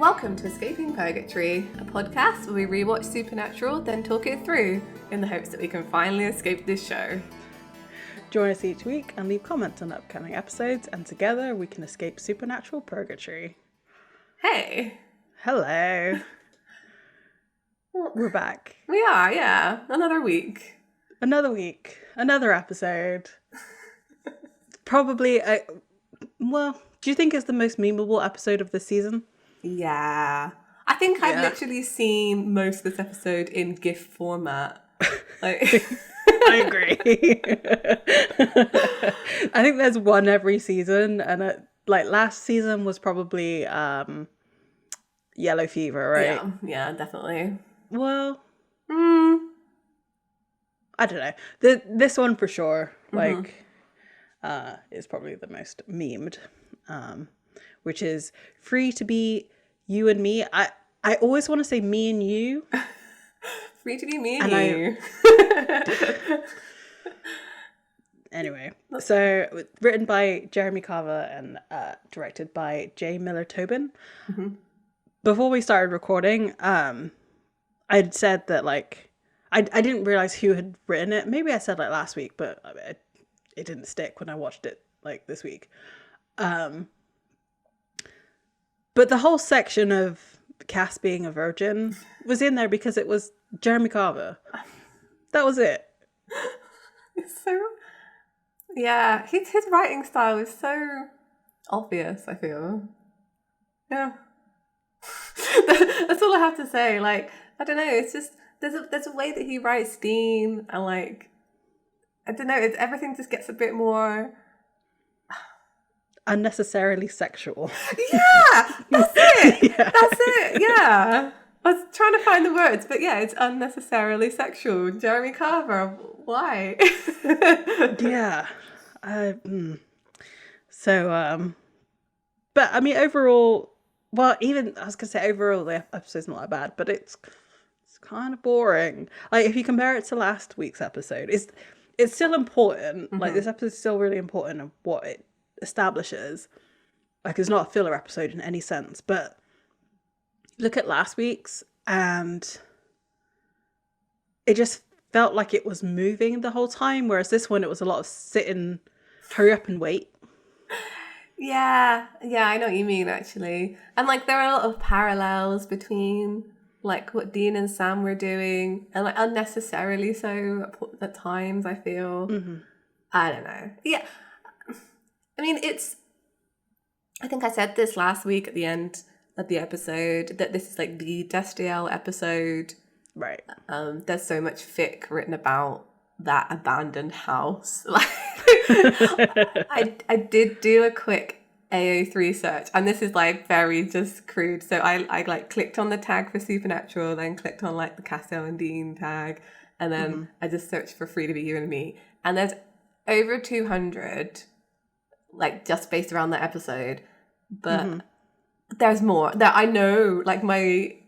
Welcome to Escape Purgatory, a podcast where we rewatch Supernatural, then talk it through in the hopes that we can finally escape this show. Join us each week and leave comments on upcoming episodes, and together we can escape Supernatural Purgatory. Hey! Hello! We're back. We are, yeah. Another week. Another week. Another episode. Probably, do you think it's the most memeable episode of this season? Yeah. I think I've literally seen most of this episode in GIF format. Like... I agree. I think there's one every season, and last season was probably Yellow Fever, right? Yeah, definitely. Well, I don't know. This one for sure, is probably the most memed, which is free to be you and me. I always want to say me and you. Free to be me and you. Anyway, so written by Jeremy Carver and directed by J. Miller Tobin. Mm-hmm. Before we started recording, I'd said that I didn't realize who had written it. Maybe I said last week, but it didn't stick when I watched it this week. But the whole section of Cass being a virgin was in there because it was Jeremy Carver. That was it. It's so... Yeah, his writing style is so obvious, I feel. Yeah. That's all I have to say. I don't know, it's just, there's a way that he writes Dean, and I don't know, everything just gets a bit more... unnecessarily sexual. Yeah, that's it. Yeah. That's it. Yeah. I was trying to find the words, but yeah, it's unnecessarily sexual. Jeremy Carver, why? Yeah. So, but I mean, overall, even I was gonna say overall, the episode's not that bad, but it's kind of boring. If you compare it to last week's episode, it's still important. Mm-hmm. This episode's still really important of what it establishes. It's not a filler episode in any sense, but look at last week's and it just felt like it was moving the whole time, whereas this one it was a lot of sitting, hurry up and wait. Yeah, I know what you mean, actually. And there are a lot of parallels between what Dean and Sam were doing, and unnecessarily so at times, I feel. Mm-hmm. I don't know. Yeah. I mean, I think I said this last week at the end of the episode, that this is the Destiel episode. Right. There's so much fic written about that abandoned house. I did do a quick AO3 search, and this is very just crude. So I clicked on the tag for Supernatural, then clicked on the Castiel and Dean tag, and then I just searched for Free to Be You and Me. And there's over 200 just based around that episode, but there's more that I know. I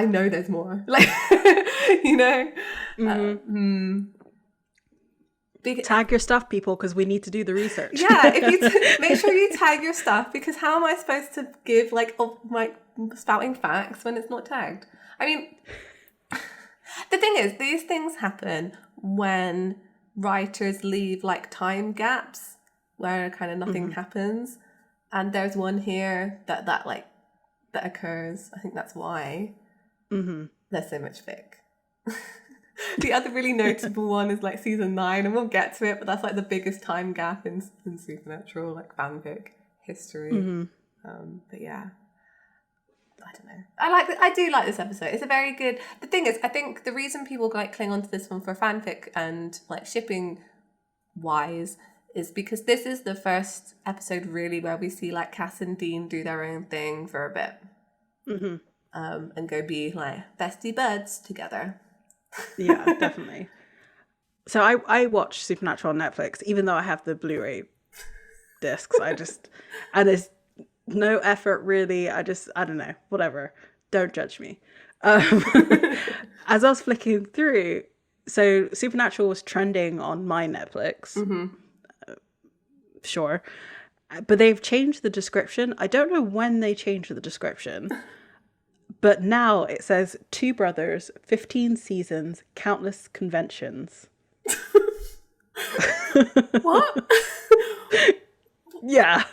know there's more. You know. Tag your stuff, people, because we need to do the research. Yeah, if you make sure you tag your stuff, because how am I supposed to give spouting facts when it's not tagged? I mean, the thing is, these things happen when writers leave time gaps where kind of nothing happens, and there's one here that occurs. I think that's why there's so much fic. The other really notable one is season 9, and we'll get to it, but that's the biggest time gap in Supernatural fanfic history. But yeah, I don't know. I do like this episode. It's a very good. The thing is, I think the reason people cling onto this one for fanfic and shipping wise is because this is the first episode really where we see Cass and Dean do their own thing for a bit, and go be bestie buds together. Yeah, definitely. So I watch Supernatural on Netflix, even though I have the Blu-ray discs. And there's no effort really. I don't know, whatever. Don't judge me. As I was flicking through, so Supernatural was trending on my Netflix. Sure. But they've changed the description. I don't know when they changed the description. But now it says 2 brothers, 15 seasons, countless conventions. What? Yeah.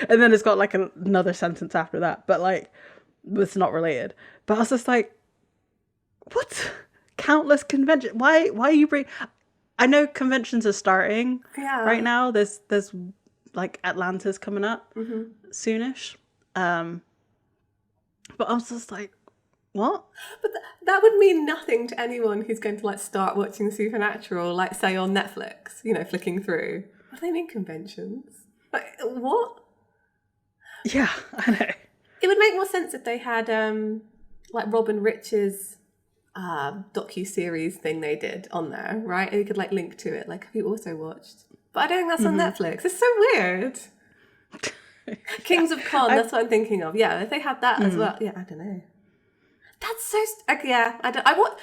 And then it's got like another sentence after that, but like it's not related. But I was just like, what? Countless conventions? Why are you bring? I know conventions are starting right now. There's like Atlanta's coming up soonish. But I was just like, what? But that would mean nothing to anyone who's going to like start watching Supernatural, like say on Netflix, you know, flicking through. What do they mean conventions? Like what? Yeah, I know. It would make more sense if they had like Robin Rich's docu-series thing they did on there, right? And you could like link to it, like, have you also watched? But I don't think that's on Netflix. It's so weird. Kings of Con, that's what I'm thinking of. Yeah, if they had that as well. Yeah, I don't know. That's so... yeah, I watch...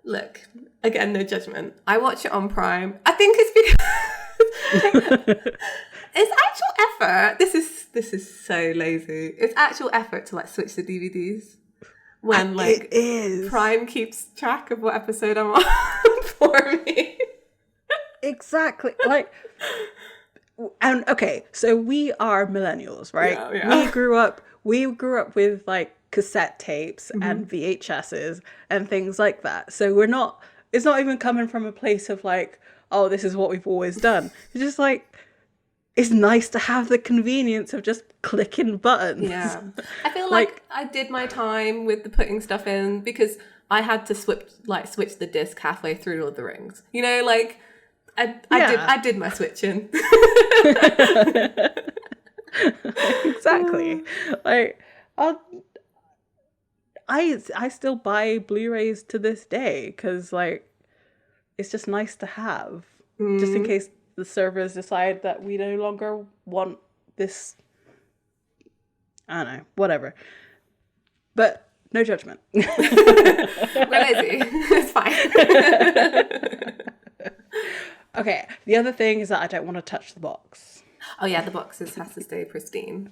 Look, again, no judgment. I watch it on Prime. I think it's because... it's actual effort. This is so lazy. It's actual effort to like switch the DVDs. When like it is. Prime keeps track of what episode I'm on for me. Exactly. Like... And okay, so we are millennials, right? Yeah. We grew up with like cassette tapes and VHSs and things like that. So it's not even coming from a place of like, oh, this is what we've always done. It's just like, it's nice to have the convenience of just clicking buttons. Yeah. I feel like I did my time with the putting stuff in because I had to switch the disc halfway through Lord of the Rings. You know, like I did my switching. Exactly. Like I still buy Blu-rays to this day because like it's just nice to have, just in case the servers decide that we no longer want this. I don't know, whatever. But no judgment. We're lazy. It's fine. Okay, the other thing is that I don't want to touch the box. Oh yeah, the boxes has to stay pristine.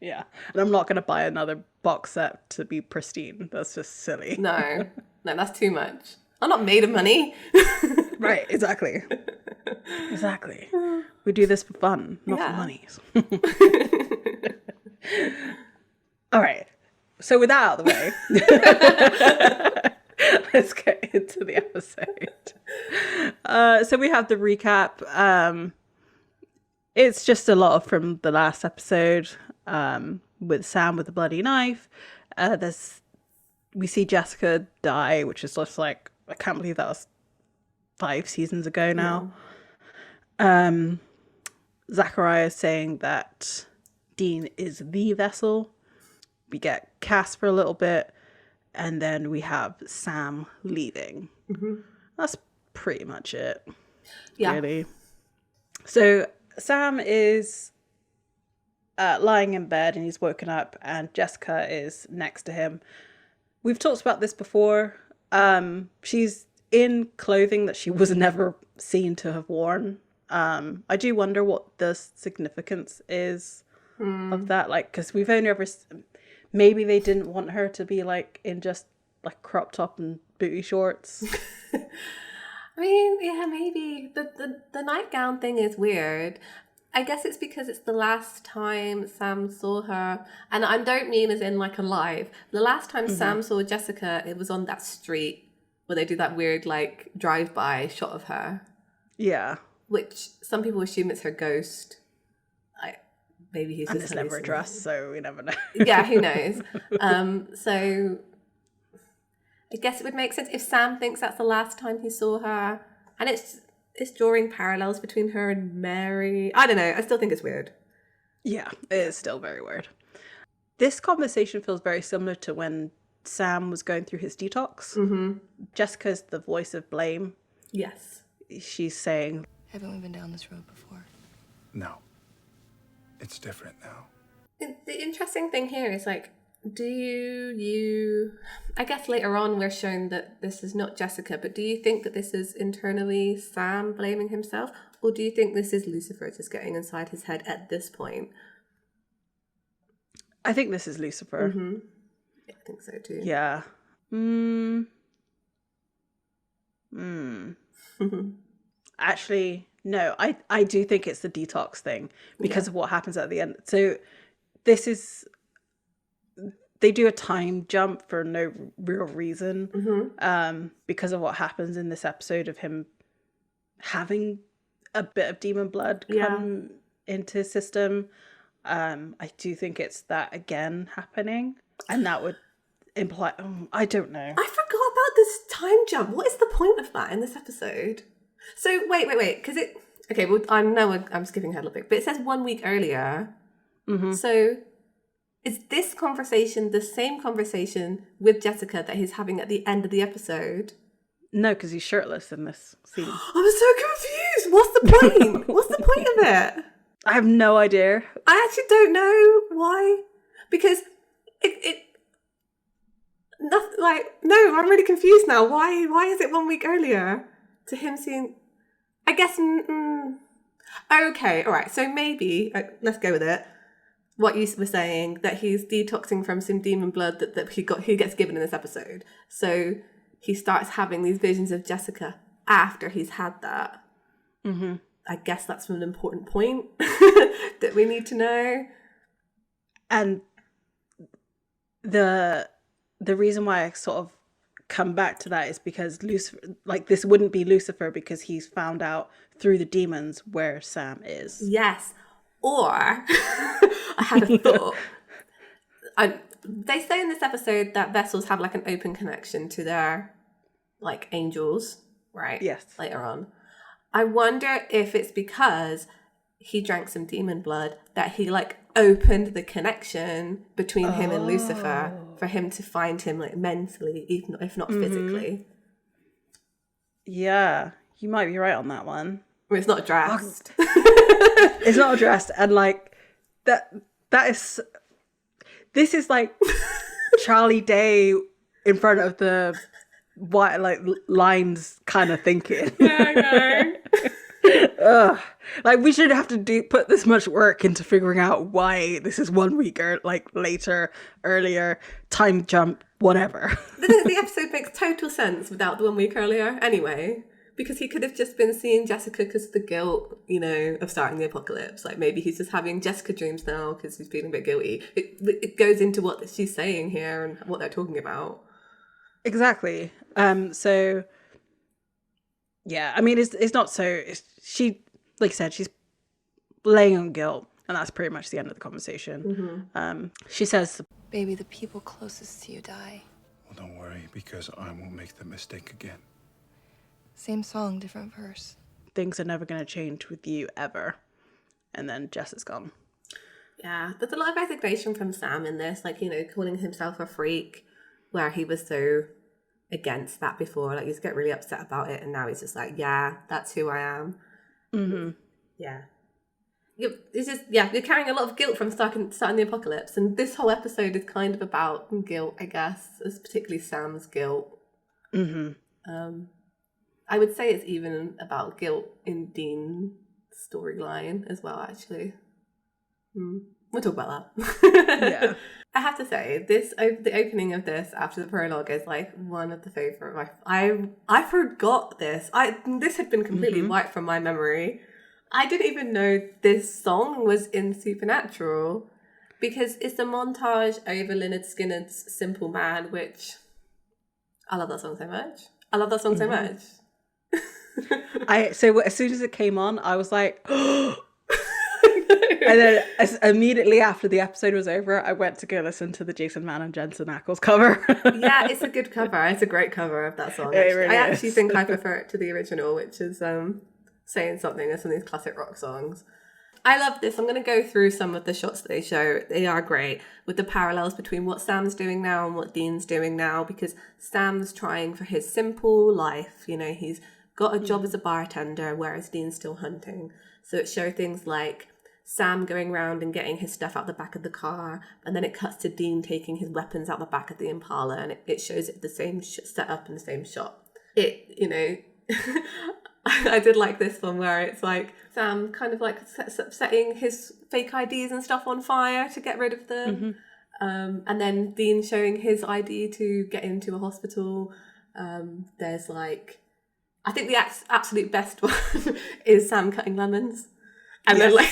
Yeah, and I'm not going to buy another box set to be pristine. That's just silly. No, that's too much. I'm not made of money. Right, exactly. Exactly. We do this for fun, not for money. All right, so with that out of the way... Let's get into the episode. So we have the recap. It's just a lot from the last episode with Sam with the bloody knife. We see Jessica die, which is just like, I can't believe that was 5 seasons ago now. Zachariah saying that Dean is the vessel. We get Cass for a little bit. And then we have Sam leaving. That's pretty much it. Yeah. Really. So Sam is lying in bed and he's woken up and Jessica is next to him. We've talked about this before. She's in clothing that she was never seen to have worn. I do wonder what the significance is of that. Like, because we've only ever... Maybe they didn't want her to be like in just like crop top and booty shorts. I mean, yeah, maybe. The nightgown thing is weird. I guess it's because it's the last time Sam saw her. And I don't mean as in like alive. The last time Sam saw Jessica, it was on that street where they do that weird like drive-by shot of her. Yeah. Which some people assume it's her ghost. Maybe he's and just it's never addressed, so we never know. Yeah, who knows? So I guess it would make sense if Sam thinks that's the last time he saw her, and it's drawing parallels between her and Mary. I don't know. I still think it's weird. Yeah, it is still very weird. This conversation feels very similar to when Sam was going through his detox. Jessica's the voice of blame. Yes. She's saying, "Haven't we been down this road before?" No. It's different now. The interesting thing here is like, do you... I guess later on we're shown that this is not Jessica, but do you think that this is internally Sam blaming himself? Or do you think this is Lucifer just getting inside his head at this point? I think this is Lucifer. I think so too. Yeah. Actually, no, I do think it's the detox thing because of what happens at the end. So this is, they do a time jump for no real reason, because of what happens in this episode of him having a bit of demon blood come into his system. I do think it's that again happening, and that would imply, I don't know. I forgot about this time jump. What is the point of that in this episode? So wait, because okay, well, I know I'm skipping ahead a little bit, but it says 1 week earlier. So is this conversation the same conversation with Jessica that he's having at the end of the episode? No, because he's shirtless in this scene. I was so confused. What's the point? What's the point of it? I have no idea. I actually don't know why. Because it nothing, like, no, I'm really confused now. Why is it 1 week earlier to him seeing, I guess, okay, all right. So maybe, let's go with it. What you were saying, that he's detoxing from some demon blood that he gets given in this episode. So he starts having these visions of Jessica after he's had that. I guess that's an important point that we need to know. And the reason why I sort of come back to that is because Lucifer, like, this wouldn't be Lucifer because he's found out through the demons where Sam is. Yes. Or I had a thought. They say in this episode that vessels have like an open connection to their like angels, right? Yes. Later on. I wonder if it's because he drank some demon blood that he like opened the connection between him and Lucifer for him to find him like mentally, if not physically. Yeah, you might be right on that one. Well, it's not addressed. It's not addressed, and like that is, this is like Charlie Day in front of the white like lines kind of thinking. Yeah, I know. Like, we should have to put this much work into figuring out why this is 1 week or like later, earlier, time jump, whatever. The episode makes total sense without the 1 week earlier anyway, because he could have just been seeing Jessica because of the guilt, you know, of starting the apocalypse. Like, maybe he's just having Jessica dreams now because he's feeling a bit guilty. It goes into what she's saying here and what they're talking about. Exactly. So yeah, I mean, it's not so, she, like I said, she's laying on guilt, and that's pretty much the end of the conversation. She says, Baby, the people closest to you die. Well, don't worry, because I won't make the mistake again. Same song, different verse. things are never going to change with you ever. And then Jess is gone. Yeah, there's a lot of resignation from Sam in this, like, you know, calling himself a freak, where he was so against that before. Like, he used to get really upset about it, and now he's just like, yeah, that's who I am. Mm-hmm. Yeah. It's just, yeah, you're carrying a lot of guilt from starting the apocalypse, and this whole episode is kind of about guilt, I guess, as particularly Sam's guilt. Mm-hmm. I would say it's even about guilt in Dean's storyline as well, actually. We'll talk about that. Yeah. I have to say, the opening of this after the prologue is like one of the favourite. I forgot this. This had been completely wiped from my memory. I didn't even know this song was in Supernatural, because it's a montage over Lynyrd Skynyrd's Simple Man, which I love that song so much. So much. So as soon as it came on, I was like, and then immediately after the episode was over, I went to go listen to the Jason Mann and Jensen Ackles cover. Yeah, it's a good cover. It's a great cover of that song. It really I actually is. think I prefer it to the original, which is Saying Something, as some of these classic rock songs. I love this. I'm going to go through some of the shots that they show. They are great, with the parallels between what Sam's doing now and what Dean's doing now, because Sam's trying for his simple life. You know, he's got a job as a bartender, whereas Dean's still hunting. So it shows things like Sam going around and getting his stuff out the back of the car, and then it cuts to Dean taking his weapons out the back of the Impala, and it shows it the same setup in the same shot. It, you know, I did like this one where it's like Sam kind of like setting his fake IDs and stuff on fire to get rid of them. And then Dean showing his ID to get into a hospital. There's like, I think the absolute best one is Sam cutting lemons. And then like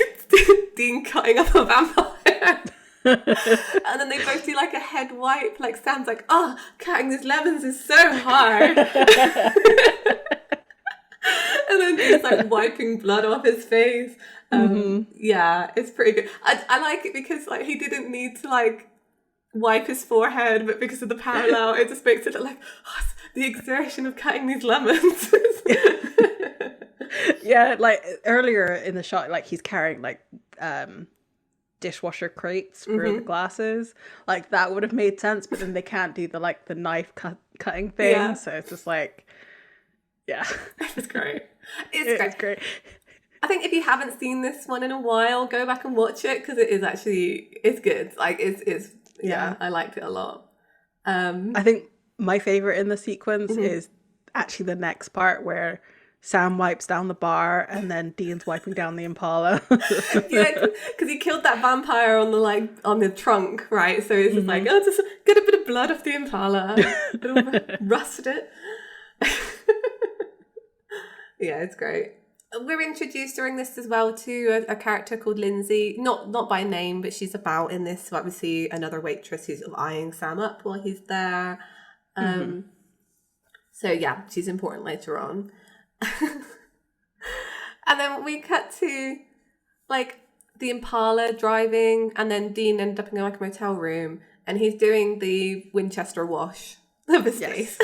Dean cutting up a vampire. And then they both do like a head wipe. Like Sam's like, oh, cutting these lemons is so hard. And then Dean's like wiping blood off his face. Yeah, it's pretty good. I like it because like he didn't need to like wipe his forehead, but because of the parallel, it just makes it look like the exertion of cutting these lemons. Yeah, like earlier in the shot, like he's carrying like dishwasher crates for the glasses. Like that would have made sense, but then they can't do the knife cutting thing. Yeah. So it's just like, yeah, it's great. It's great. I think if you haven't seen this one in a while, go back and watch it because it's good. Like it's I liked it a lot. I think my favorite in the sequence is actually the next part where Sam wipes down the bar and then Dean's wiping down the Impala. Yeah, because he killed that vampire on the trunk, right? So it's just like, oh, just get a bit of blood off the Impala, rust it. Yeah, it's great. We're introduced during this as well to a character called Lindsay, not by name, but she's about in this. Like we see another waitress who's eyeing Sam up while he's there. So yeah, she's important later on. And then we cut to like the Impala driving, and then Dean ended up in like a motel room, and he's doing the Winchester wash of his face.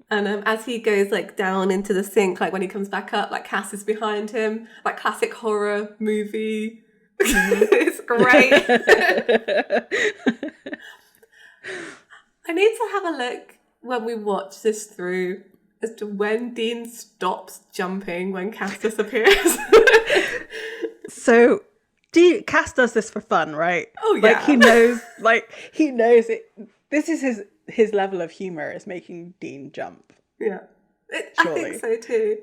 And as he goes like down into the sink, like when he comes back up, like Cass is behind him, like classic horror movie. It's great. I need to have a look when we watch this through as to when Dean stops jumping when Cass disappears. So Cass does this for fun, right? Oh yeah. He knows it. This is his level of humor is making Dean jump. Yeah. I think so too.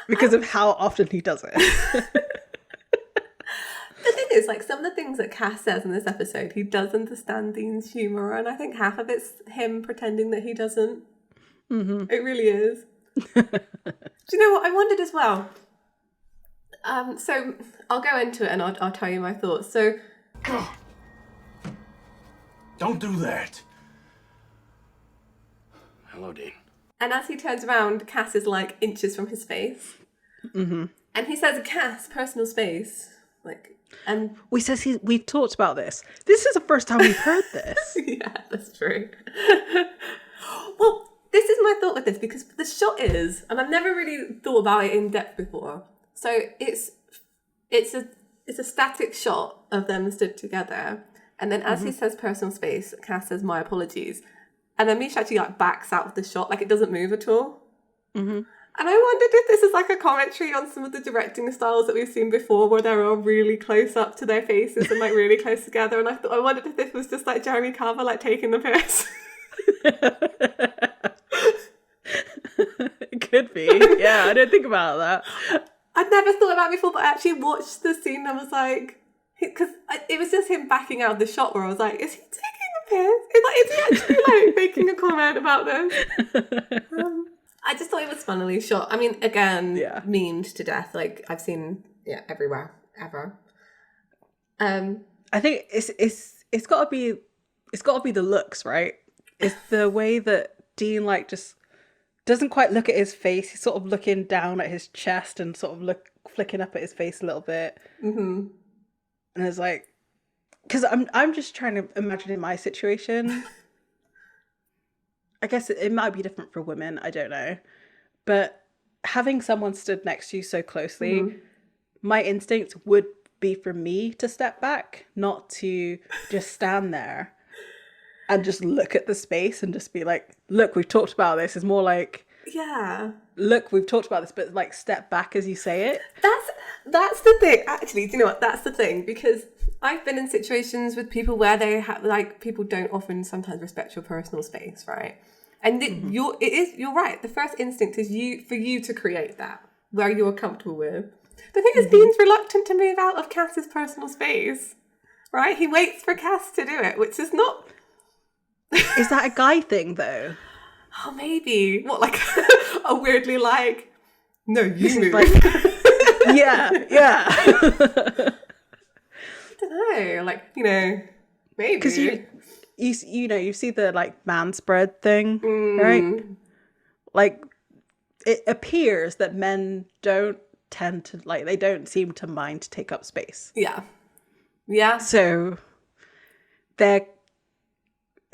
Because of how often he does it. The thing is, like, some of the things that Cass says in this episode, he does understand Dean's humour, and I think half of it's him pretending that he doesn't. It really is. Do you know what? I wondered as well. So I'll go into it and I'll tell you my thoughts. So, Don't do that. Hello, Dean. And as he turns around, Cass is like inches from his face. And he says, Cass, personal space. Like, and we've talked about this. This is the first time we've heard this. Yeah, that's true. Well, this is my thought with this, because the shot is, and I've never really thought about it in depth before. So it's a static shot of them stood together, and then as he says personal space, Cass says my apologies, and then Misha actually like backs out of the shot, like it doesn't move at all. And I wondered if this is like a commentary on some of the directing styles that we've seen before, where they're all really close up to their faces and like really close together. And I wondered if this was just like Jeremy Carver like taking the piss. It could be. Yeah, I didn't think about that. I'd never thought about it before, but I actually watched the scene and I was like, because it was just him backing out of the shot where I was like, is he taking a piss? Is he actually like making a comment about this? I just thought it was funnily shot. I mean, again, memed to death. Like I've seen, everywhere, ever. I think it's got to be the looks, right? It's the way that Dean like just doesn't quite look at his face. He's sort of looking down at his chest and sort of flicking up at his face a little bit. And it's like, because I'm just trying to imagine in my situation. I guess it might be different for women. I don't know. But having someone stood next to you so closely, my instinct would be for me to step back, not to just stand there and just look at the space and just be like, look, we've talked about this. It's more like, look, we've talked about this, but like step back as you say it. That's the thing. Actually, do you know what? That's the thing, because I've been in situations with people where they have like people don't often sometimes respect your personal space, right? And you're right. The first instinct is for you to create that where you're comfortable with. The thing is, Dean's reluctant to move out of Cass's personal space. right? He waits for Cass to do it, which is not... Is that a guy thing, though? Oh, maybe. What, like a weirdly like, no, you move. Like, yeah. I don't know. Like, you know, maybe. Because you see the like man spread thing, right? Like, it appears that men don't tend to like, they don't seem to mind to take up space. Yeah. Yeah. So they're,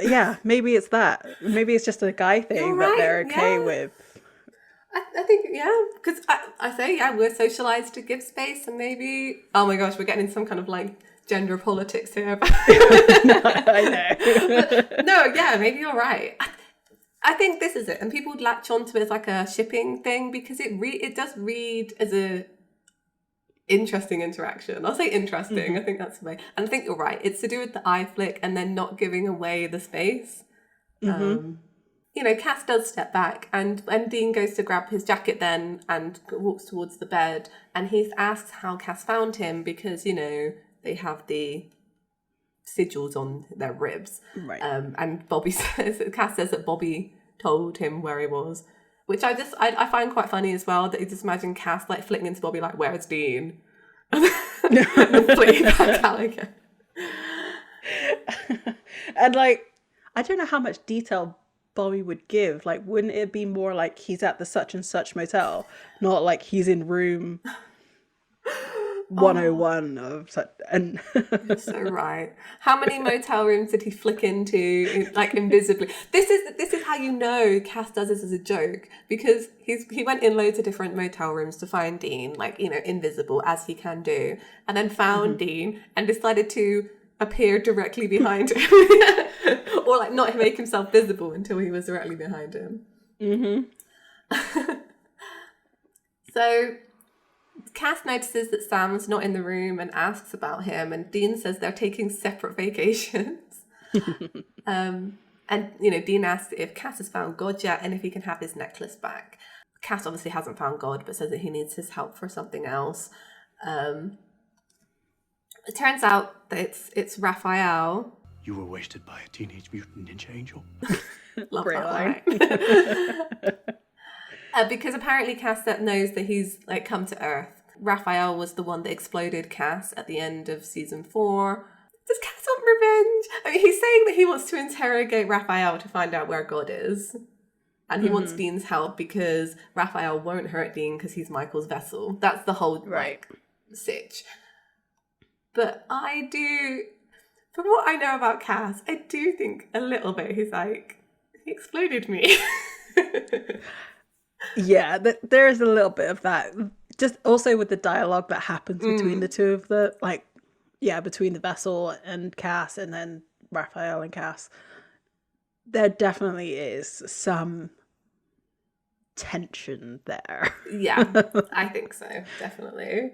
yeah, maybe it's that. Maybe it's just a guy thing that they're okay with. I think, yeah, because I say, yeah, we're socialized to give space, and maybe, oh my gosh, we're getting in some kind of like gender politics here. I know. But, no, yeah, maybe you're right. I think this is it, and people latch onto it as like a shipping thing because it does read as a interesting interaction. I'll say interesting. I think that's the way. And I think you're right. It's to do with the eye flick and then not giving away the space. You know, Cass does step back, and when Dean goes to grab his jacket then and walks towards the bed, and he asks how Cass found him because, you know, they have the sigils on their ribs. Right. And Cass says that Bobby told him where he was, which I find quite funny as well, that you just imagine Cass like flicking into Bobby like, where's Dean? And flicking back out again. And like, I don't know how much detail Bobby would give. Like, wouldn't it be more like he's at the such and such motel, not like he's in room 101 of such? And You're so right. How many motel rooms did he flick into, like, invisibly? This is how you know Cass does this as a joke, because he went in loads of different motel rooms to find Dean, like, you know, invisible as he can do, and then found Dean and decided to appear directly behind him, or like not make himself visible until he was directly behind him. So Cass notices that Sam's not in the room and asks about him, and Dean says they're taking separate vacations. And, you know, Dean asks if Cass has found God yet and if he can have his necklace back. Cass obviously hasn't found God, but says that he needs his help for something else. It turns out that it's Raphael. You were wasted by a teenage mutant ninja angel. Love Great that line. Because apparently Cass knows that he's like come to Earth. Raphael was the one that exploded Cass at the end of season 4. Does Cass want revenge? I mean, he's saying that he wants to interrogate Raphael to find out where God is. And he wants Dean's help because Raphael won't hurt Dean because he's Michael's vessel. That's the whole like sitch. But I do, from what I know about Cass, I do think a little bit he's like, he exploded me. yeah, there is a little bit of that. Just also with the dialogue that happens between the two of the, like, yeah, between the vessel and Cass, and then Raphael and Cass. There definitely is some tension there. Yeah, I think so, definitely.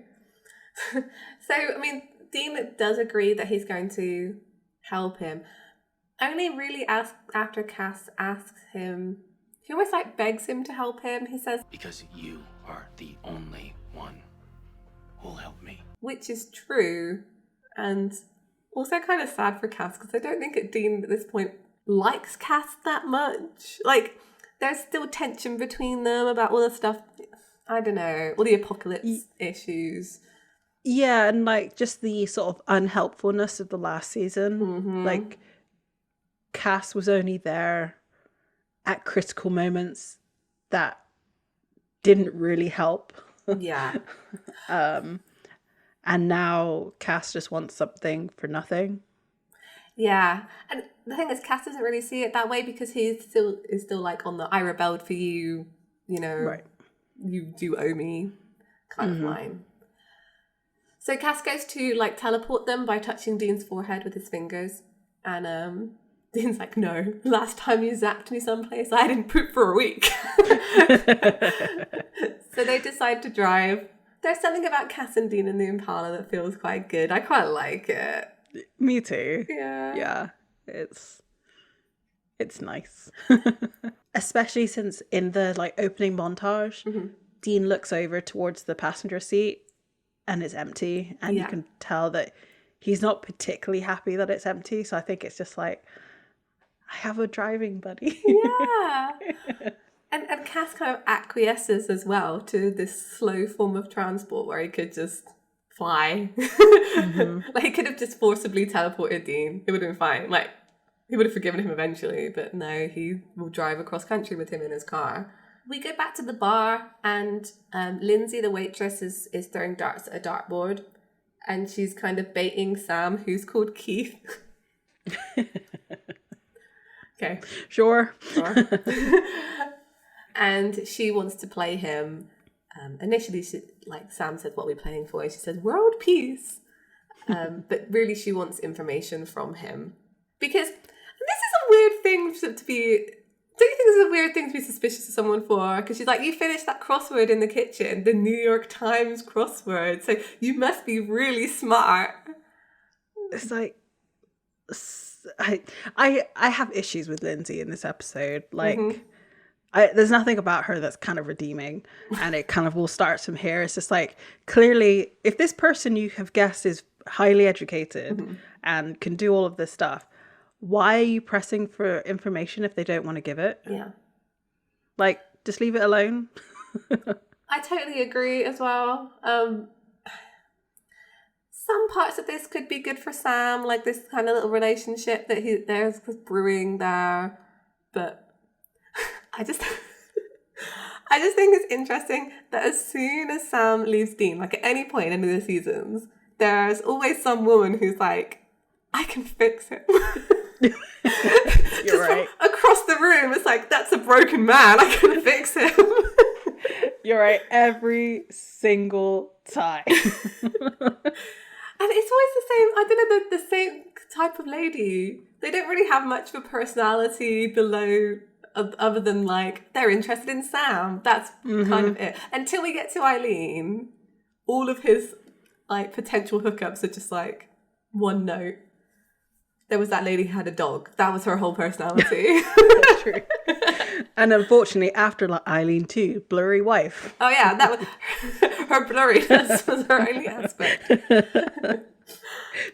So, I mean, Dean does agree that he's going to help him. Only really after Cass asks him, he almost like begs him to help him. He says, Because you are the only one who'll help me. which is true, and also kind of sad for Cass because I don't think Dean at this point likes Cass that much. Like, there's still tension between them about all the stuff, I don't know, all the apocalypse issues. Yeah, and like just the sort of unhelpfulness of the last season. Like, Cass was only there at critical moments that didn't really help. Yeah. And now Cass just wants something for nothing. Yeah. And the thing is, Cass doesn't really see it that way because he still like on the I rebelled for you, you know, Right. you do owe me kind of line. So Cass goes to like teleport them by touching Dean's forehead with his fingers. And Dean's like, no, last time you zapped me someplace, I didn't poop for a week. So they decide to drive. There's something about Cass and Dean in the Impala that feels quite good. I quite like it. Me too. Yeah. Yeah. It's nice. Especially since in the like opening montage, Dean looks over towards the passenger seat and it's empty, and you can tell that he's not particularly happy that it's empty. So I think it's just like, I have a driving buddy. Yeah. And Cass kind of acquiesces as well to this slow form of transport where he could just fly. Like, he could have just forcibly teleported Dean. It would have been fine. Like, he would have forgiven him eventually, but no, he will drive across country with him in his car. We go back to the bar, and Lindsay, the waitress, is throwing darts at a dartboard, and she's kind of baiting Sam, who's called Keith. Okay. Sure. And she wants to play him. Initially, Sam said, "What are we playing for?" And she says, "World peace." But really, she wants information from him. Because this is a weird thing to be... Don't you think this is a weird thing to be suspicious of someone for? Because she's like, "You finished that crossword in the kitchen, the New York Times crossword, so you must be really smart." It's like... I have issues with Lindsay in this episode. Like... there's nothing about her that's kind of redeeming, and it kind of all starts from here. It's just like, clearly, if this person you have guessed is highly educated and can do all of this stuff, why are you pressing for information if they don't want to give it? Yeah. Like, just leave it alone. I totally agree as well. Some parts of this could be good for Sam, like this kind of little relationship that there's brewing there, but I just think it's interesting that as soon as Sam leaves Dean, like at any point in the seasons, there's always some woman who's like, "I can fix him." You're right. Across the room, it's like, "That's a broken man. I can fix him." You're right. Every single time. And it's always the same. I don't know, the same type of lady. They don't really have much of a personality below. Other than like, they're interested in Sam. That's kind of it. Until we get to Eileen, all of his like potential hookups are just like one note. There was that lady who had a dog. That was her whole personality. That's true. And unfortunately, after Eileen too, blurry wife. Oh yeah, that was her blurriness was her only aspect.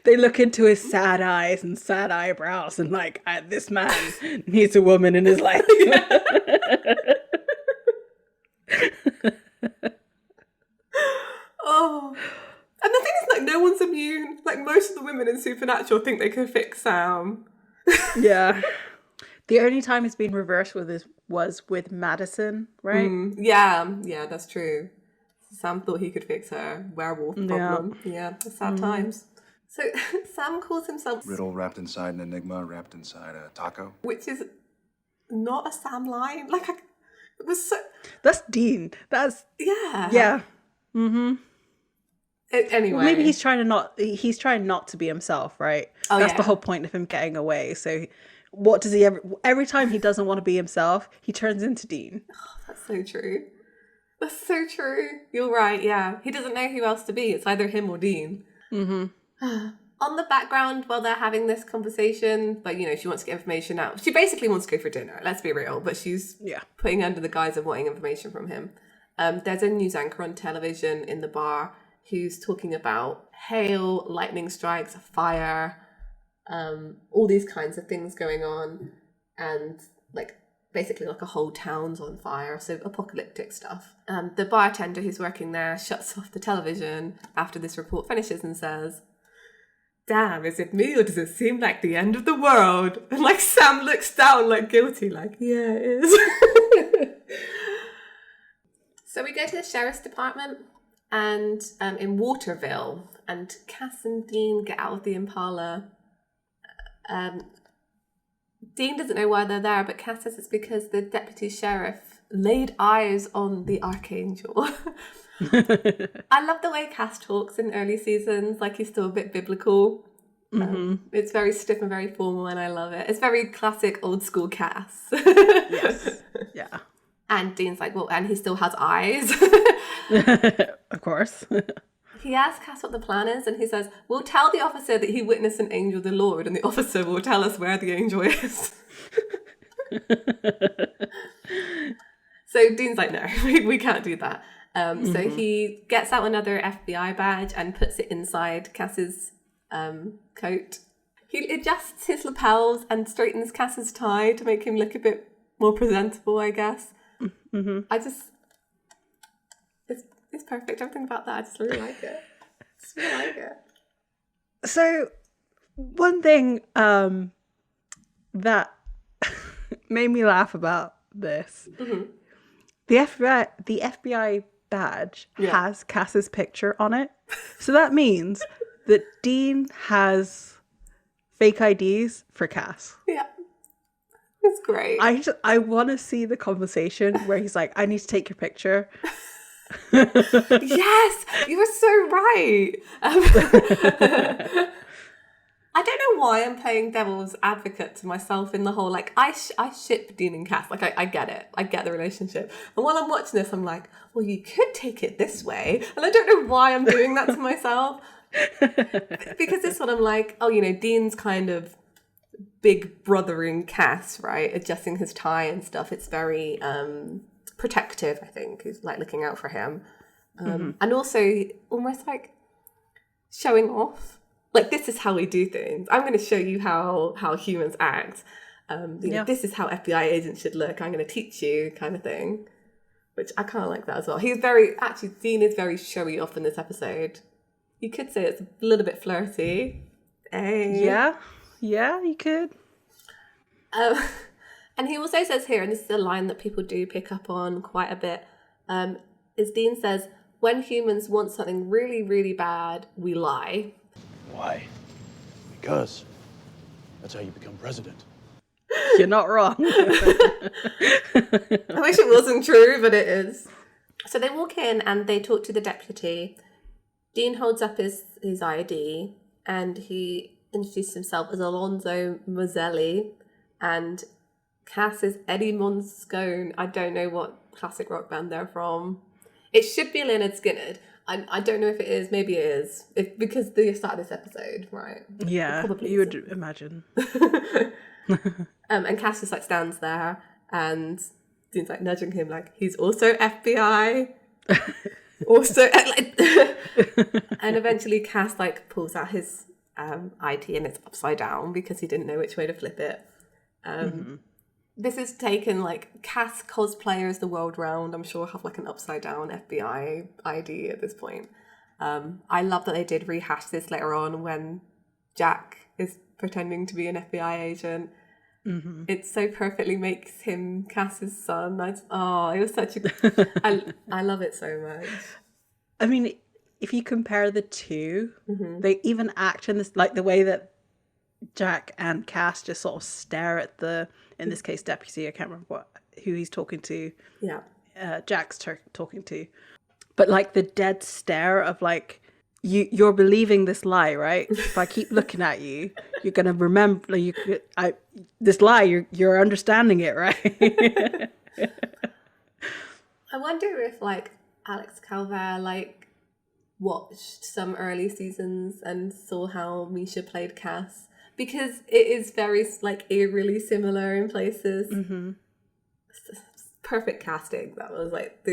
They look into his sad eyes and sad eyebrows and like, this man needs a woman in his life. Oh. And the thing is, like, no one's immune. Like, most of the women in Supernatural think they can fix Sam. Yeah. The only time it's been reversed was with Madison, right? Yeah, that's true. Sam thought he could fix her werewolf problem. Yeah, sad times. So Sam calls himself... Riddle wrapped inside an enigma, wrapped inside a taco. Which is not a Sam line. Like, it was so... That's Dean. That's... Yeah. Yeah. Mm-hmm. Anyway. Well, maybe he's trying not to be himself, right? Oh, that's yeah. the whole point of him getting away. So what does he every time he doesn't want to be himself, he turns into Dean. Oh, that's so true. That's so true. You're right, yeah. He doesn't know who else to be. It's either him or Dean. Mm-hmm. On the background, while they're having this conversation, but, you know, she wants to get information out. She basically wants to go for dinner, let's be real, but she's putting under the guise of wanting information from him. There's a news anchor on television in the bar who's talking about hail, lightning strikes, fire, all these kinds of things going on, and like basically like a whole town's on fire, so apocalyptic stuff. The bartender who's working there shuts off the television after this report finishes and says, "Damn, is it me or does it seem like the end of the world?" And like Sam looks down like guilty, like, yeah, it is. So we go to the sheriff's department and in Waterville, and Cass and Dean get out of the Impala. Dean doesn't know why they're there, but Cass says it's because the deputy sheriff laid eyes on the Archangel. I love the way Cass talks in early seasons, like he's still a bit biblical. It's very stiff and very formal, and I love it. It's very classic old school Cass. Yes. Yeah. And Dean's like, well, and he still has eyes. Of course. He asks Cass what the plan is, and he says, "We'll tell the officer that he witnessed an angel of the Lord, and the officer will tell us where the angel is." So Dean's like, no, we can't do that. So he gets out another FBI badge and puts it inside Cass's coat. He adjusts his lapels and straightens Cass's tie to make him look a bit more presentable, I guess. Mm-hmm. It's perfect. Everything about that, I just really like it. Just really like it. So, one thing that made me laugh about this, the FBI badge has Cass's picture on it. So that means that Dean has fake IDs for Cass. Yeah. It's great. I want to see the conversation where he's like, I need to take your picture. Yes, you were so right. I don't know why I'm playing devil's advocate to myself in the whole, like, I ship Dean and Cass. Like, I get it. I get the relationship. And while I'm watching this, I'm like, well, you could take it this way. And I don't know why I'm doing that to myself. Because this one, I'm like, oh, you know, Dean's kind of big brothering Cass, right? Adjusting his tie and stuff. It's very protective, I think. He's, like, looking out for him. And also almost, like, showing off. Like, this is how we do things. I'm going to show you how humans act. You know, this is how FBI agents should look. I'm going to teach you, kind of thing. Which I kind of like that as well. Dean is very showy off in this episode. You could say it's a little bit flirty. Hey. Yeah, you could. And he also says here, and this is a line that people do pick up on quite a bit, is Dean says, when humans want something really, really bad, we lie. Why? Because that's how you become president. You're not wrong. I wish it wasn't true, but it is. So they walk in and they talk to the deputy. Dean holds up his ID and he introduces himself as Alonzo Mozzelli, and Cass is Eddie Monscone. I don't know what classic rock band they're from. It should be Leonard Skinner. I don't know if it is. Maybe it is. Because the start of this episode, right? Yeah, probably you would imagine. And Cass just like stands there and Dean's like nudging him like, he's also FBI. Also, and eventually Cass like pulls out his ID and it's upside down because he didn't know which way to flip it. This is taken like Cass cosplayers the world round. I'm sure have like an upside down FBI ID at this point. I love that they did rehash this later on when Jack is pretending to be an FBI agent. It so perfectly makes him Cass's son. It was such a... I love it so much. I mean, if you compare the two, they even act in this, like the way that Jack and Cass just sort of stare at the, in this case, deputy. I can't remember who he's talking to. Yeah. Jack's talking to. But like the dead stare of like, you're believing this lie, right? If I keep looking at you, you're gonna remember. This lie, you're understanding it, right? I wonder if like Alex Calvert like watched some early seasons and saw how Misha played Cass, because it is very like eerily similar in places. Perfect casting. That was like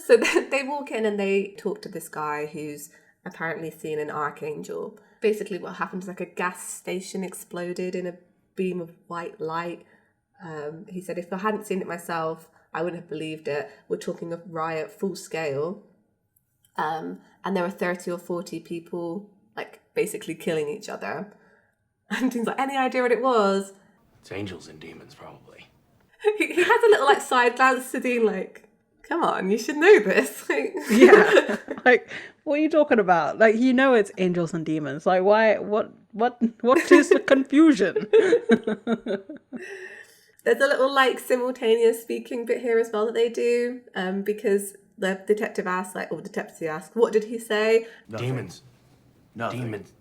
So they walk in and they talk to this guy who's apparently seen an archangel. Basically what happened is like a gas station exploded in a beam of white light. He said, if I hadn't seen it myself, I wouldn't have believed it. We're talking of riot full scale. And there were 30 or 40 people like basically killing each other. And he's like, any idea what it was? It's angels and demons, probably. He has a little like side glance to Dean like, come on, you should know this. Yeah. Like, what are you talking about? Like, you know it's angels and demons. Like, why? What is the confusion? There's a little like simultaneous speaking bit here as well that they do, because the detective asks, like, or the deputy asks, what did he say? Nothing. Demons. Nothing. Demons.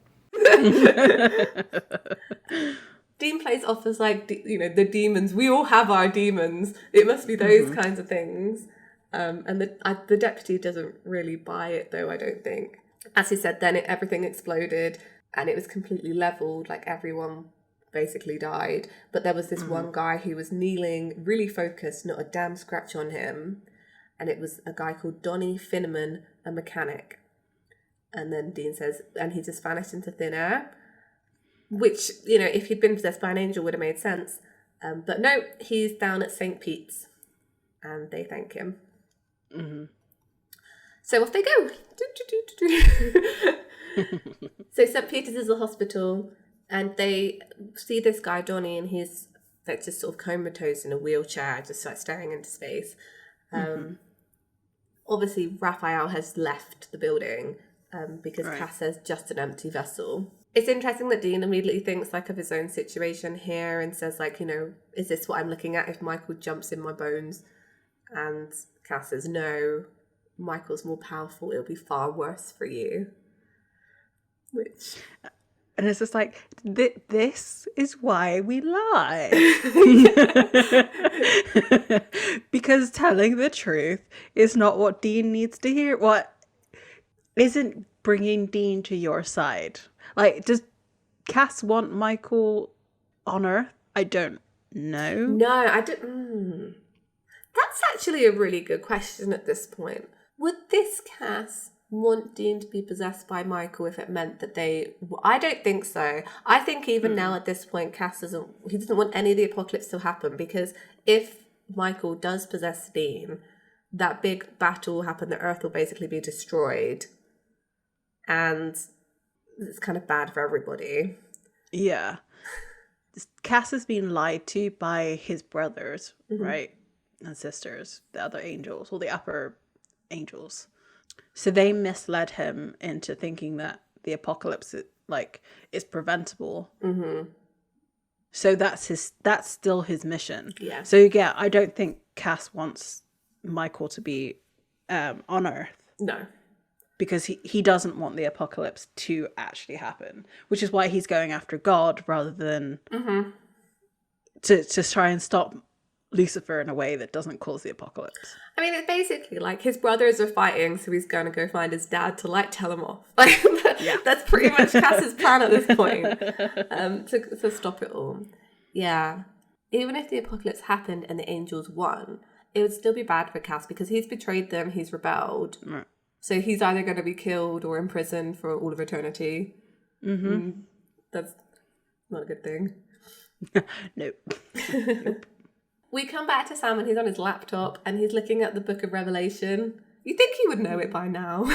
Dean plays off as like, the demons. We all have our demons. It must be those kinds of things. And the deputy doesn't really buy it, though, I don't think. As he said, then everything exploded and it was completely leveled. Like, everyone basically died. But there was this one guy who was kneeling, really focused, not a damn scratch on him. And it was a guy called Donnie Finneman a mechanic. And then Dean says, and he just vanished into thin air, which, you know, if he'd been possessed by an angel would have made sense. But no, he's down at St. Pete's and they thank him. Mm-hmm. So off they go. So St. Peter's is a hospital and they see this guy, Donnie, and he's like just sort of comatose in a wheelchair, just like staring into space. Obviously, Raphael has left the building because Cass says just an empty vessel. It's interesting that Dean immediately thinks like of his own situation here and says like, you know, is this what I'm looking at if Michael jumps in my bones? And Cass says, no, Michael's more powerful. It'll be far worse for you. Which... And it's just like, this is why we lie. Because telling the truth is not what Dean needs to hear. What isn't bringing Dean to your side? Like, does Cass want Michael on Earth? I don't know. No, I don't. That's actually a really good question at this point. Would this Cass want Dean to be possessed by Michael if it meant that they... I don't think so. I think even now at this point, Cass doesn't want any of the apocalypse to happen, because if Michael does possess Dean, that big battle will happen, the Earth will basically be destroyed. And it's kind of bad for everybody. Yeah. Cass has been lied to by his brothers, right? And sisters, the other angels, or the upper angels. So they misled him into thinking that the apocalypse is preventable. So that's still his mission. Yeah. So yeah, I don't think Cass wants Michael to be on Earth. No. Because he doesn't want the apocalypse to actually happen, which is why he's going after God rather than to try and stop Lucifer in a way that doesn't cause the apocalypse. I mean, it's basically like his brothers are fighting, so he's going to go find his dad to like tell him off. Like that's pretty much Cass's plan at this point, to stop it all. Yeah, even if the apocalypse happened and the angels won, it would still be bad for Cass because he's betrayed them, he's rebelled. Right. So he's either going to be killed or imprisoned for all of eternity. That's not a good thing. Nope. We come back to Sam and he's on his laptop and he's looking at the Book of Revelation. You think he would know it by now.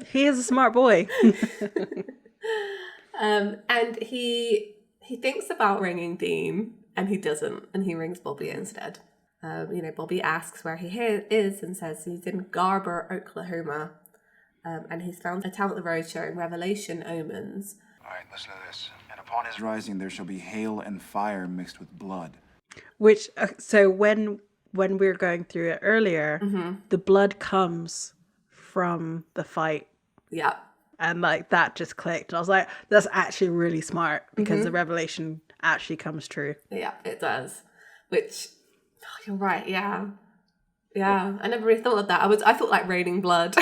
He is a smart boy. And he thinks about ringing Dean and he doesn't, and he rings Bobby instead. Bobby asks where he is and says he's in Garber, Oklahoma. And he's found a town at the road showing Revelation omens. All right, listen to this. And upon his rising, there shall be hail and fire mixed with blood. Which, so when we were going through it earlier, the blood comes from the fight. Yeah. And like that just clicked. I was like, that's actually really smart because the revelation actually comes true. Yeah, it does. Which, you're right, yeah. Yeah, I never really thought of that. I thought like raining blood.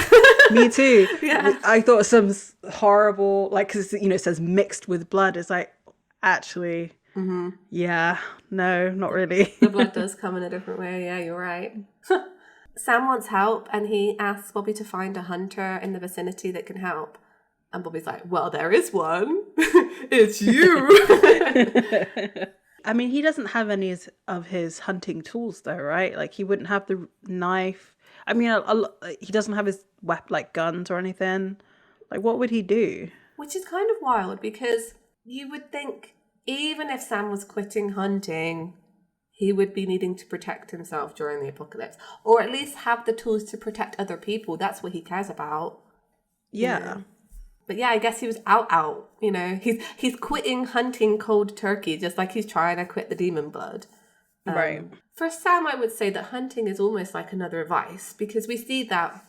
Me too. Yeah. I thought some horrible, like, because, it says mixed with blood. It's like, actually, yeah, no, not really. The blood does come in a different way. Yeah, you're right. Sam wants help and he asks Bobby to find a hunter in the vicinity that can help. And Bobby's like, well, there is one. It's you. I mean, he doesn't have any of his hunting tools, though, right? Like, he wouldn't have the knife. I mean, he doesn't have his guns or anything. Like, what would he do? Which is kind of wild, because you would think even if Sam was quitting hunting, he would be needing to protect himself during the apocalypse. Or at least have the tools to protect other people. That's what he cares about. Yeah. You know? But yeah, I guess he was out. He's quitting hunting cold turkey, just like he's trying to quit the demon blood. Right. For Sam, I would say that hunting is almost like another vice, because we see that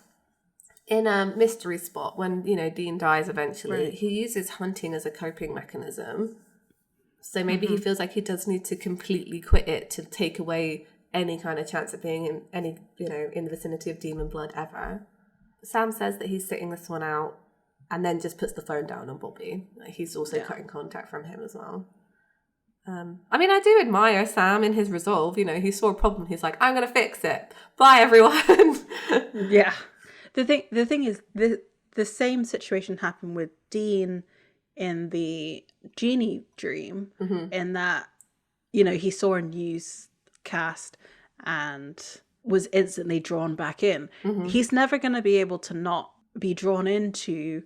in a Mystery Spot when, Dean dies eventually. Right. He uses hunting as a coping mechanism. So maybe he feels like he does need to completely quit it to take away any kind of chance of being in any, in the vicinity of demon blood ever. Sam says that he's sitting this one out, and then just puts the phone down on Bobby. He's also cutting contact from him as well. I mean, I do admire Sam in his resolve. He saw a problem. He's like, I'm going to fix it. Bye, everyone. Yeah. The thing is, the same situation happened with Dean in the genie dream, in that, you know, he saw a newscast and was instantly drawn back in. He's never going to be able to not be drawn into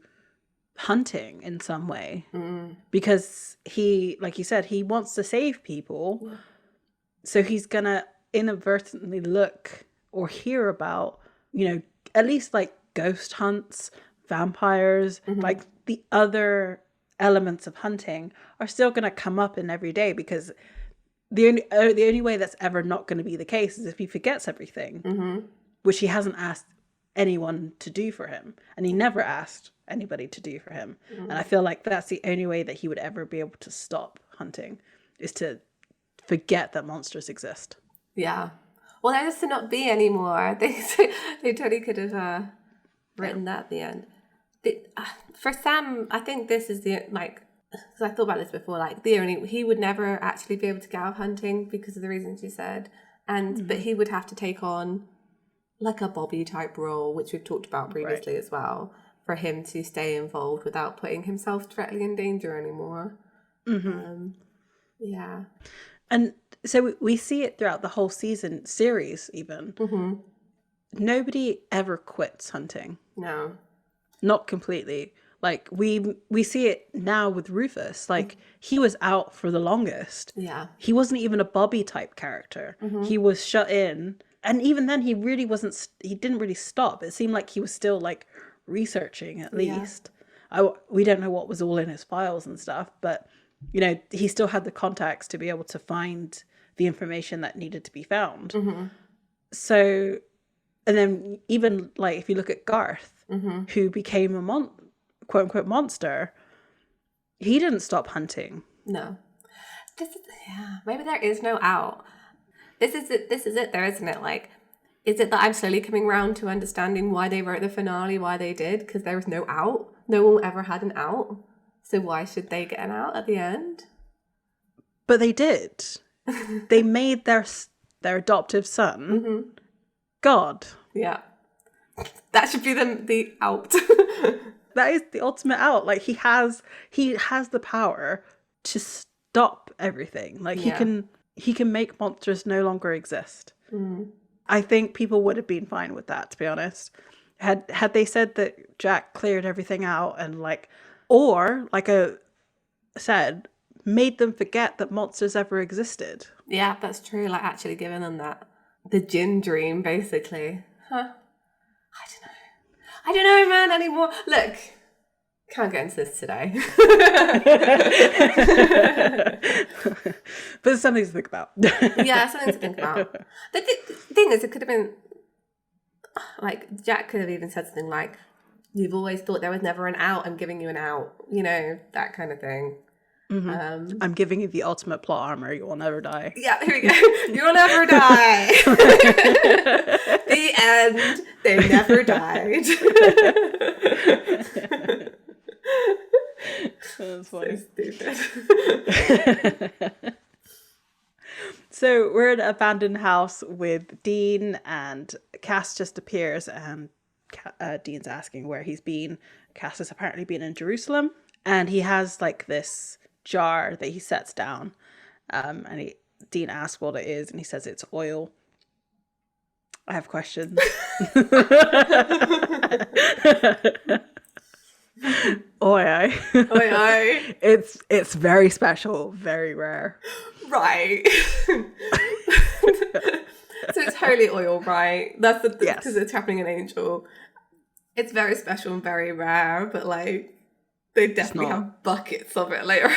hunting in some way, because he, like you said, he wants to save people. So he's going to inadvertently look or hear about, you know, at least like ghost hunts, vampires, like the other elements of hunting are still going to come up in every day, because the only way that's ever not going to be the case is if he forgets everything, which he hasn't asked anyone to do for him, and he never asked anybody to do for him. And I feel like that's the only way that he would ever be able to stop hunting, is to forget that monsters exist. Yeah. Well, there used to not be anymore. They totally could have written that at the end. For Sam, I think this is the, like, because I thought about this before, like, he would never actually be able to get out of hunting because of the reasons you said. And but he would have to take on like a Bobby type role, which we've talked about previously as well, for him to stay involved without putting himself directly in danger anymore. Yeah. And so we see it throughout the whole series even. Nobody ever quits hunting. No. Not completely. Like, we see it now with Rufus. Like, he was out for the longest. Yeah. He wasn't even a Bobby type character. He was shut in. And even then, he didn't really stop. It seemed like he was still, like, researching at least. We don't know what was all in his files and stuff, but, you know, he still had the contacts to be able to find the information that needed to be found. So, and then even, like, if you look at Garth, who became a quote-unquote monster, he didn't stop hunting. No. Maybe there is no out. This is it though, isn't it? Like, is it that I'm slowly coming around to understanding why they wrote the finale, why they did? Because there was no out. No one ever had an out. So why should they get an out at the end? But they did. They made their adoptive son God. Yeah. That should be the out. That is the ultimate out. Like, he has the power to stop everything. Like, he can make monsters no longer exist. I think people would have been fine with that, to be honest. Had they said that Jack cleared everything out and, like, or, like I said, made them forget that monsters ever existed. Yeah, that's true. Like, actually giving them the gin dream, basically. Huh. I don't know, man, anymore. Look, can't get into this today. But it's something to think about. Yeah, something to think about. The thing is, it could have been, like, Jack could have even said something like, you've always thought there was never an out, I'm giving you an out. You know, that kind of thing. I'm giving you the ultimate plot armor. You will never die. Yeah, here we go. You'll never die. The end. They never died. That's funny. So stupid. So we're in an abandoned house with Dean, and Cass just appears, and Dean's asking where he's been. Cass has apparently been in Jerusalem, and he has like this jar that he sets down, and Dean asks what it is, and he says it's oil. I have questions. Oi. It's very special, very rare. Right. So it's holy oil, right? That's because it's happening in Angel. It's very special and very rare, but like they definitely have buckets of it later.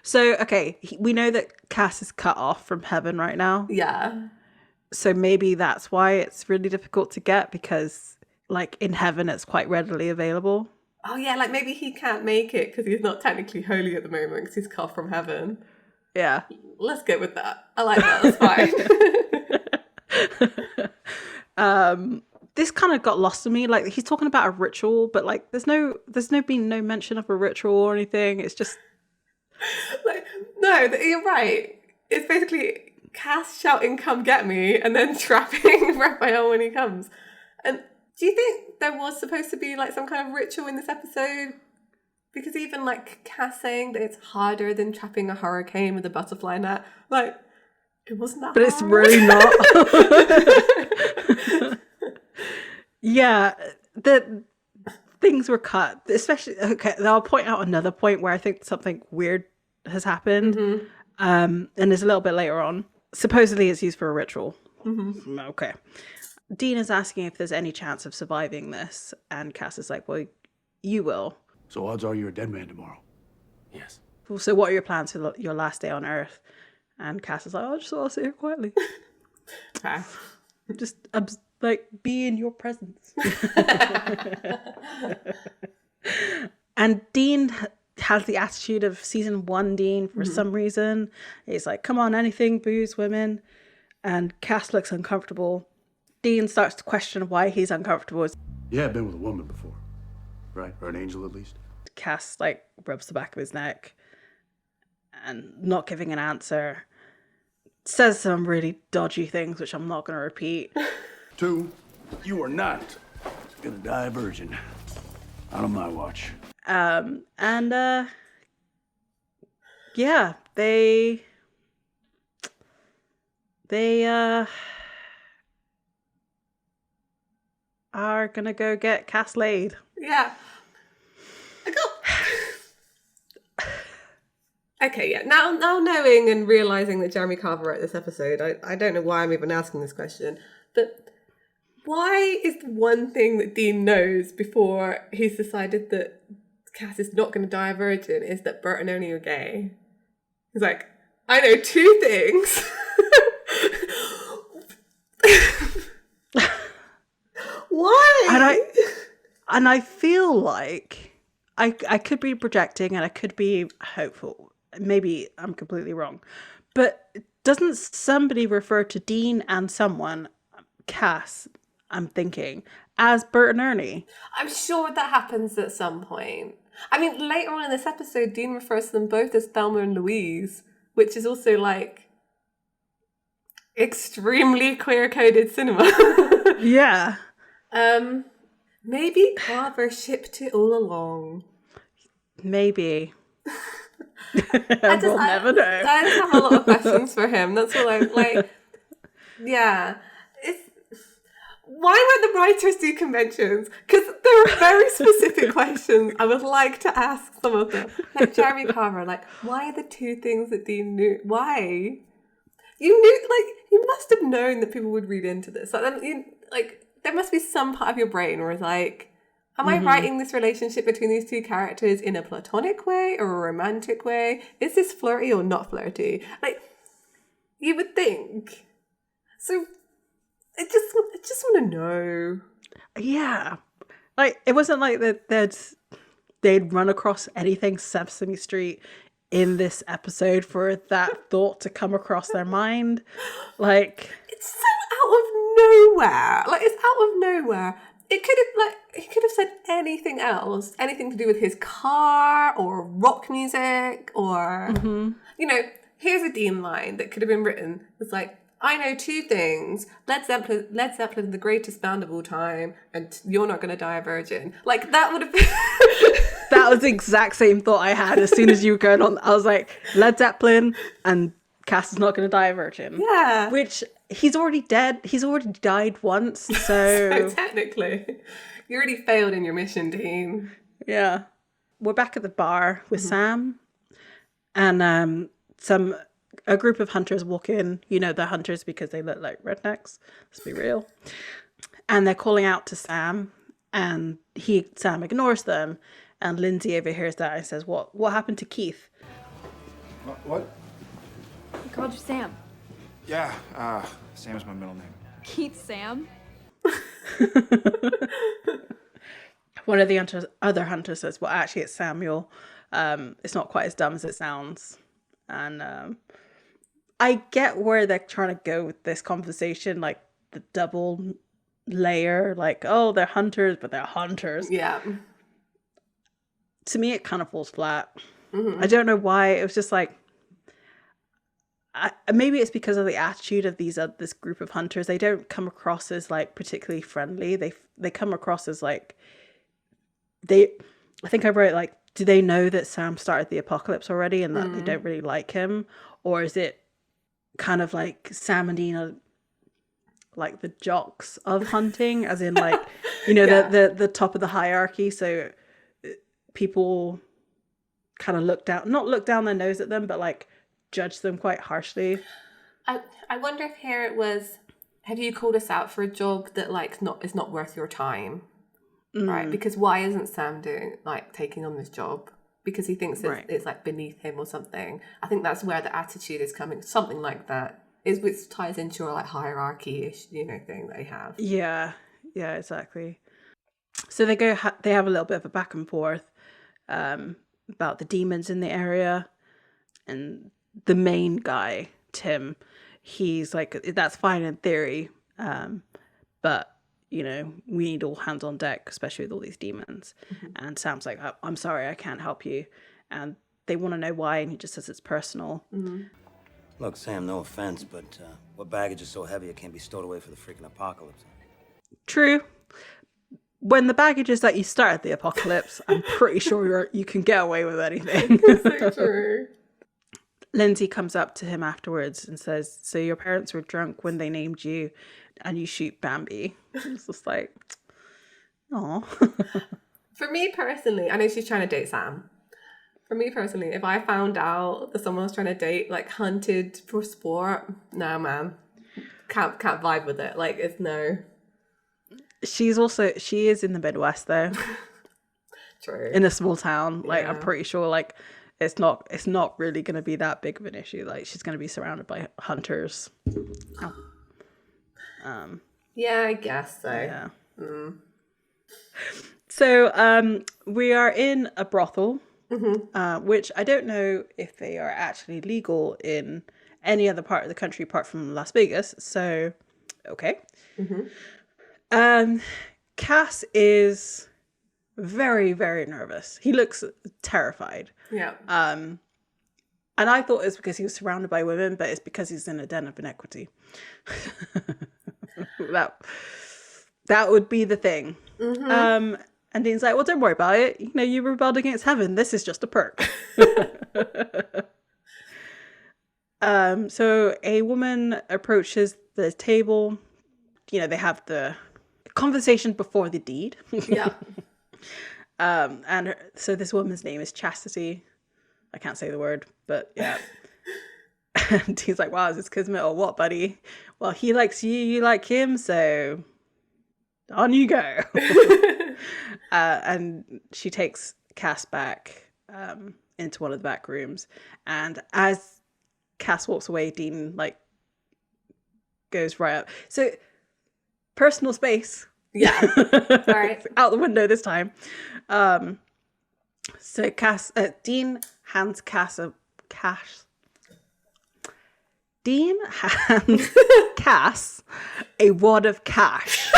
So, okay, we know that Cass is cut off from heaven right now. Yeah. So maybe that's why it's really difficult to get, because like in heaven it's quite readily available. Oh yeah, like maybe he can't make it because he's not technically holy at the moment because he's cut off from heaven. Yeah. Let's go with that. I like that. That's fine. This kind of got lost to me. Like, he's talking about a ritual, but like there's no mention of a ritual or anything. It's just like, no, you're right. It's basically Cass shouting "Come get me" and then trapping Raphael when he comes. And Do you think there was supposed to be like some kind of ritual in this episode? Because even like Cass saying that it's harder than trapping a hurricane with a butterfly net, like it wasn't that But hard. it's really not. Yeah, the things were cut. Especially, okay, I'll point out another point where I think something weird has happened. And it's a little bit later on. Supposedly it's used for a ritual. Okay. Dean is asking if there's any chance of surviving this, and Cass is like, well, you will. So odds are you're a dead man tomorrow. Yes. So what are your plans for your last day on Earth? And Cass is like, oh, just I'll sit here quietly. Okay. Just like be in your presence. And Dean has the attitude of season 1 Dean for some reason. He's like, come on, anything, booze, women. And Cass looks uncomfortable. Dean starts to question why he's uncomfortable. Yeah, I've been with a woman before, right? Or an angel at least. Cass like rubs the back of his neck and not giving an answer. Says some really dodgy things, which I'm not going to repeat. 2, you are not gonna die a virgin. Not on my watch. Yeah, they are gonna go get Cass laid. Yeah. Okay, yeah. Now knowing and realising that Jeremy Carver wrote this episode, I don't know why I'm even asking this question, but why is the one thing that Dean knows before he's decided that Cass is not going to die a virgin is that Bert and Ernie are gay? He's like, I know 2 things. Why? And I feel like I could be projecting and I could be hopeful. Maybe I'm completely wrong. But doesn't somebody refer to Dean and someone, Cass, I'm thinking, as Bert and Ernie? I'm sure that happens at some point. I mean, later on in this episode, Dean refers to them both as Thelma and Louise, which is also like extremely queer-coded cinema. Yeah. Maybe Carver shipped it all along. Maybe. We'll never know. I just have a lot of questions for him. That's all I'm like. Yeah. Why won't the writers do conventions? Because there are very specific questions I would like to ask some of them. Like Jeremy Carver, like, why are the 2 things that Dean knew? Why? You knew, like, you must have known that people would read into this. Like, there must be some part of your brain where it's like, am I writing this relationship between these 2 characters in a platonic way or a romantic way? Is this flirty or not flirty? Like, you would think. So, I just want to know. Yeah. Like, it wasn't like that they'd run across anything Sesame Street in this episode for that thought to come across their mind. Like, it's so out of nowhere. Like, it's out of nowhere. It could have, like, he could have said anything else, anything to do with his car or rock music or, you know, here's a Dean line that could have been written. It's like, I know 2 things. Led Zeppelin, the greatest band of all time, and you're not going to die a virgin. Like, that would have been... that was the exact same thought I had as soon as you were going on. I was like, Led Zeppelin and Cass is not going to die a virgin. Yeah. Which, he's already dead. He's already died once, so... So technically, you already failed in your mission, Dean. Yeah. We're back at the bar with Sam. And a group of hunters walk in. You know they're hunters because they look like rednecks. Let's be real. And they're calling out to Sam. And Sam ignores them. And Lindsay overhears that and says, What happened to Keith? What? He called you Sam. Yeah, Sam's my middle name. Keith Sam? One of the other hunters says, well, actually, it's Samuel. It's not quite as dumb as it sounds. And I get where they're trying to go with this conversation, like the double layer, like, oh, they're hunters, but they're hunters. Yeah. To me, it kind of falls flat. I don't know why. It was just like, maybe it's because of the attitude of this group of hunters. They don't come across as like particularly friendly. They come across as like I think I wrote like, do they know that Sam started the apocalypse already and that they don't really like him, or is it kind of like Sam and Dean are like the jocks of hunting, as in like, you know, the top of the hierarchy, so people kind of not look down their nose at them, but like judge them quite harshly. I wonder if here it was, have you called us out for a job that like is not worth your time, right? Because why isn't Sam taking on this job? Because he thinks it's like beneath him or something. I think that's where the attitude is coming, something like that, which ties into your like hierarchy-ish, you know, thing they have. Yeah, exactly. So they have a little bit of a back and forth about the demons in the area, and the main guy, Tim, he's like, that's fine in theory, but you know, we need all hands on deck, especially with all these demons. And Sam's like, I'm sorry, I can't help you. And they want to know why, and he just says it's personal. Look, Sam, no offense, but what baggage is so heavy it can't be stowed away for the freaking apocalypse? True. When the baggage is that you started the apocalypse, I'm pretty sure you can get away with anything. So true. Lindsay comes up to him afterwards and says, so your parents were drunk when they named you and you shoot Bambi. It's just like, aw. For me personally, I know she's trying to date Sam. For me personally, if I found out that someone was trying to date, like, hunted for sport, no, man. Can't vibe with it. Like, it's no. She is in the Midwest though. True. In a small town. Like, Yeah. I'm pretty sure, like, it's not really going to be that big of an issue. Like, she's going to be surrounded by hunters. Yeah, I guess so. Yeah. So we are in a brothel, which I don't know if they are actually legal in any other part of the country apart from Las Vegas. So, okay. Cass is very, very nervous. He looks terrified. Yeah. And I thought it's because he was surrounded by women, but it's because he's in a den of inequity. That would be the thing. And Dean's like, well, don't worry about it. You know, you rebelled against heaven. This is just a perk. So a woman approaches the table. You know, they have the conversation before the deed. Yeah. So this woman's name is Chastity. I can't say the word, but yeah. And he's like, wow, is this kismet or what, buddy? Well, he likes you, you like him, so on you go. And she takes Cass back into one of the back rooms. And as Cass walks away, Dean, like, goes right up. So, personal space. Yeah. All right. Out the window this time. So Dean hands Dean hands Cass a wad of cash.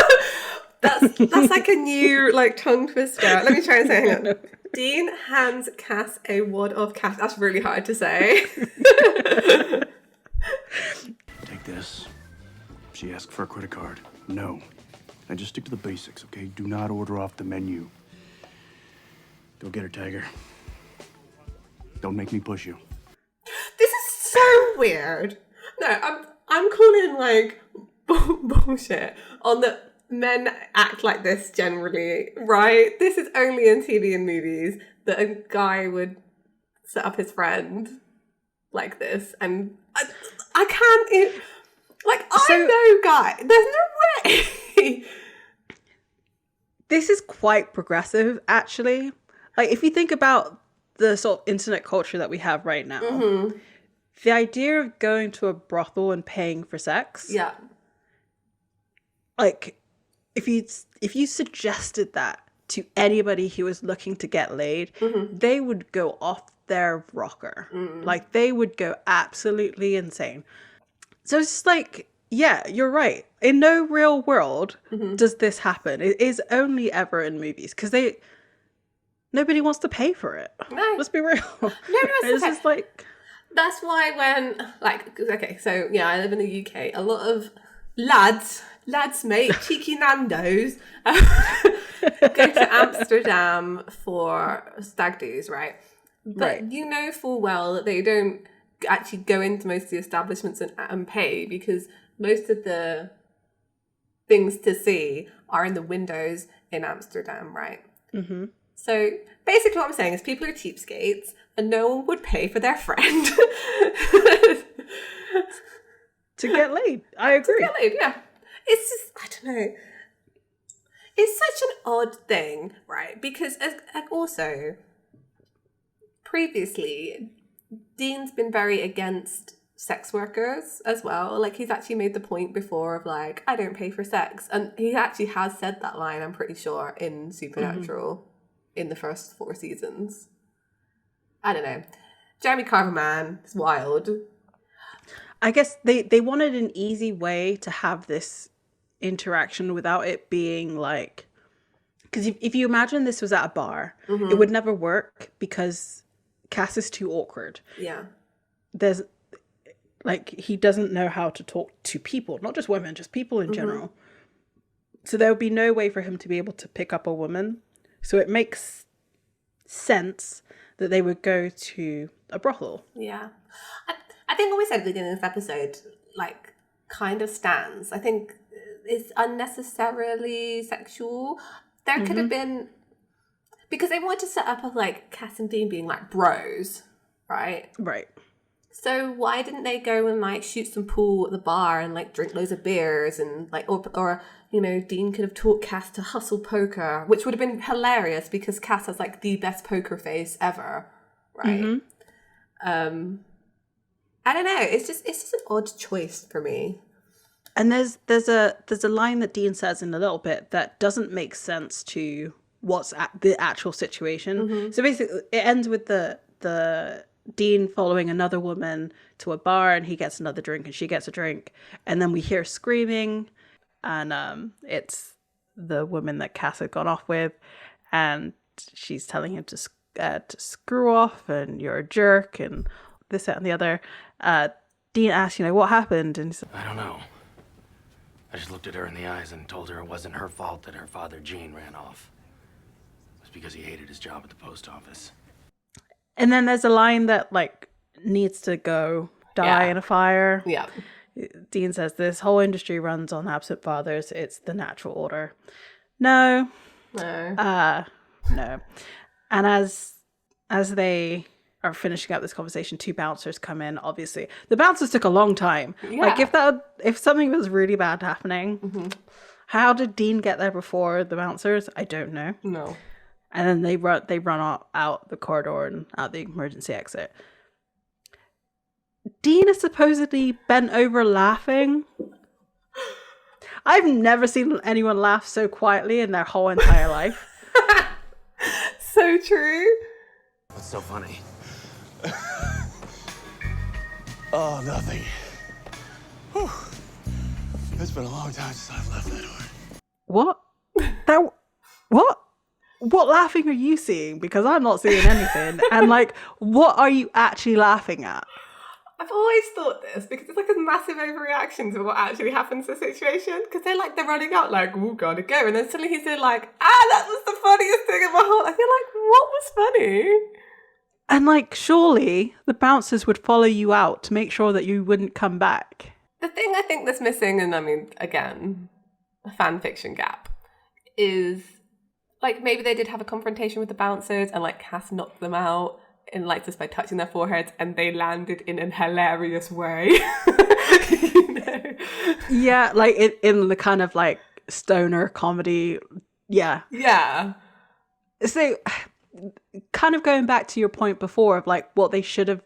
That's like a new like tongue twister. Let me try and say it. Dean hands Cass a wad of cash. That's really hard to say. Take this. She asked for a credit card. No. And just stick to the basics, okay? Do not order off the menu. Go get her, Tiger. Don't make me push you. This is so weird. No, I'm calling like bullshit on the men act like this generally, right? This is only in TV and movies that a guy would set up his friend like this, and I can't. I know, guy. There's no way. This is quite progressive, actually. Like, if you think about the sort of internet culture that we have right now, the idea of going to a brothel and paying for sex, Yeah. like, if you suggested that to anybody who was looking to get laid, they would go off their rocker. Like, they would go absolutely insane. So it's just like, yeah, you're right. In no real world does this happen. It is only ever in movies because nobody wants to pay for it. No. Let's be real. Nobody wants to It's pay. just like, That's why when, like, okay, so yeah, I live in the UK. A lot of lads, mate, cheeky Nandos, go to Amsterdam for stag do's, right? But you know full well that they don't actually go into most of the establishments and pay, because most of the things to see are in the windows in Amsterdam, right? Mm-hmm. So basically what I'm saying is people are cheapskates and no one would pay for their friend to get laid. I agree. To get laid, yeah. It's just, I don't know. It's such an odd thing, right? Because also, previously, Dean's been very against sex workers as well. Like, he's actually made the point before of like, I don't pay for sex. And he actually has said that line, I'm pretty sure, in Supernatural in the first 4 seasons. I don't know. Jeremy Carver, man, it's wild. I guess they wanted an easy way to have this interaction without it being like, because if you imagine this was at a bar, it would never work because Cass is too awkward. Yeah. There's like, he doesn't know how to talk to people, not just women, just people in general. So there would be no way for him to be able to pick up a woman. So it makes sense that they would go to a brothel. Yeah. I think what we said at the beginning of this episode, like, kind of stands. I think it's unnecessarily sexual. There could have been, because they wanted to set up of like Cass and Dean being like bros, right? Right. So why didn't they go and like shoot some pool at the bar and like drink loads of beers and like, or you know, Dean could have taught Cass to hustle poker, which would have been hilarious because Cass has like the best poker face ever, right? I don't know. It's just an odd choice for me. And there's a line that Dean says in a little bit that doesn't make sense to what's at the actual situation. So basically, it ends with the Dean following another woman to a bar, and he gets another drink, and she gets a drink, and then we hear screaming, and it's the woman that Cass had gone off with, and she's telling him to screw off, and you're a jerk, and this, that, and the other. Dean asks, you know, what happened? And he said, I don't know. I just looked at her in the eyes and told her it wasn't her fault that her father, Gene, ran off. It was because he hated his job at the post office. and then there's a line that like needs to go die in a fire. Yeah. Dean says this whole industry runs on absent fathers. It's the natural order. No. No. No. And as they are finishing up this conversation, 2 bouncers come in. Obviously, the bouncers took a long time. Yeah. Like if something was really bad happening, how did Dean get there before the bouncers? I don't know. No. And then they run out the corridor and out the emergency exit. Dean is supposedly bent over laughing. I've never seen anyone laugh so quietly in their whole entire life. So true. What's so funny? Oh, nothing. Whew. It's been a long time since I've left that door. What laughing are you seeing? Because I'm not seeing anything. And like, what are you actually laughing at? I've always thought this because it's like a massive overreaction to what actually happens to the situation. Because they're running out like, "Ooh, gotta go," and then suddenly he's there like, that was the funniest thing in my whole. I feel like, what was funny? And like, surely the bouncers would follow you out to make sure that you wouldn't come back. The thing I think that's missing, and I mean, again, a fan fiction gap, is like maybe they did have a confrontation with the bouncers and like Cass knocked them out and like just by touching their foreheads, and they landed in a hilarious way. You know? Yeah, like in the kind of like stoner comedy. Yeah. Yeah. So kind of going back to your point before of like what they could have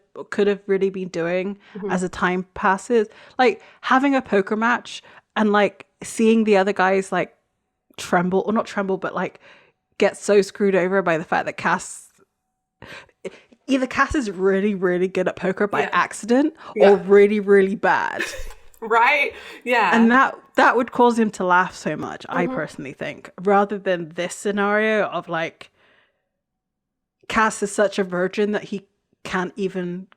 really been doing as the time passes, like having a poker match and like seeing the other guys like tremble, or not tremble, but like get so screwed over by the fact that Cass is really, really good at poker by accident or really, really bad. Right? Yeah. And that would cause him to laugh so much, I personally think, rather than this scenario of like Cass is such a virgin that he can't even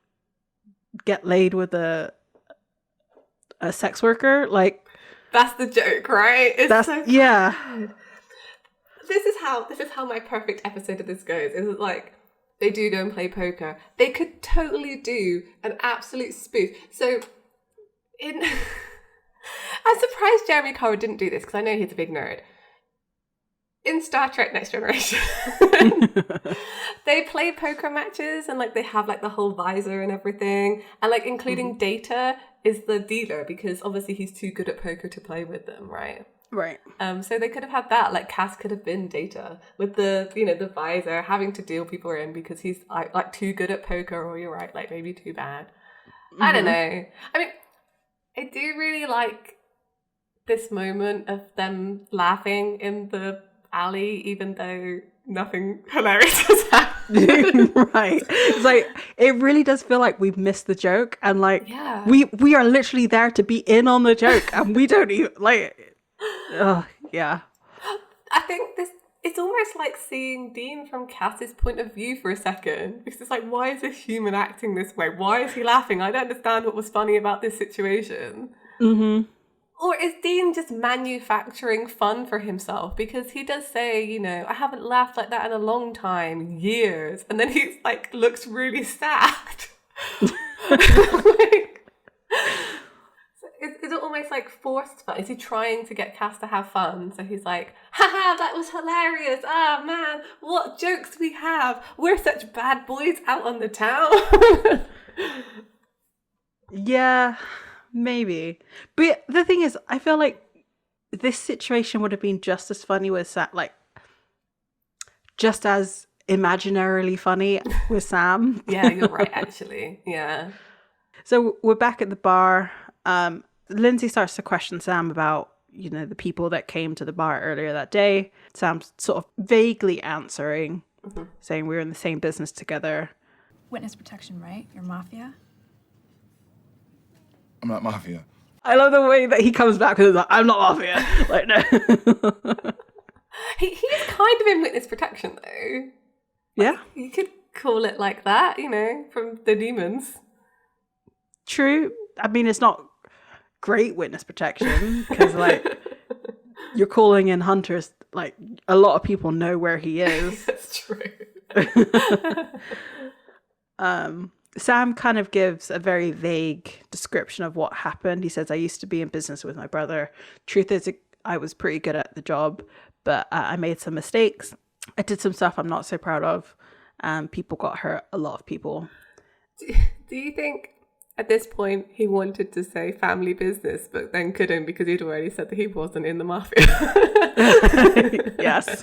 get laid with a sex worker. Like, That's the joke, right? It's so yeah. bad. This is how my perfect episode of this goes. Is like they do go and play poker. They could totally do an absolute spoof. So I'm surprised Jeremy Carver didn't do this because I know he's a big nerd. In Star Trek Next Generation, they play poker matches and like they have like the whole visor and everything, and like including Data is the dealer because obviously he's too good at poker to play with them, right? Right. So they could have had that. Like Cass could have been Data with the the visor, having to deal people in because he's like too good at poker, or you're right, like maybe too bad. I don't know. I mean, I do really like this moment of them laughing in the alley, even though nothing hilarious has happened. Right. It's like, it really does feel like we've missed the joke, and like Yeah. we are literally there to be in on the joke, and we don't even like. Yeah. I think it's almost like seeing Dean from Cass's point of view for a second, because it's like, why is this human acting this way? Why is he laughing? I don't understand what was funny about this situation. Or is Dean just manufacturing fun for himself? Because he does say, I haven't laughed like that in a long time, years. And then he's like, looks really sad. Is it almost like forced fun? Is he trying to get Cass to have fun? So he's like, haha, that was hilarious. Ah, man, what jokes we have. We're such bad boys out on the town. Yeah, maybe. But the thing is, I feel like this situation would have been just as funny with Sam, like, just as imaginarily funny with Sam. Yeah, you're right, actually. Yeah. So we're back at the bar. Lindsay starts to question Sam about, the people that came to the bar earlier that day. Sam's sort of vaguely answering, saying we're in the same business together. Witness protection, right? You're mafia? I'm not mafia. I love the way that he comes back with like, I'm not mafia. Like, no. He's kind of in witness protection, though. Yeah. You could call it like that, from the demons. True. I mean, it's not great witness protection because, like, you're calling in hunters. Like, a lot of people know where he is. That's true. Sam kind of gives a very vague description of what happened. He says, I used to be in business with my brother. Truth is, I was pretty good at the job, but I made some mistakes. I did some stuff I'm not so proud of. People got hurt, a lot of people. Do you think at this point he wanted to say family business, but then couldn't because he'd already said that he wasn't in the mafia? Yes.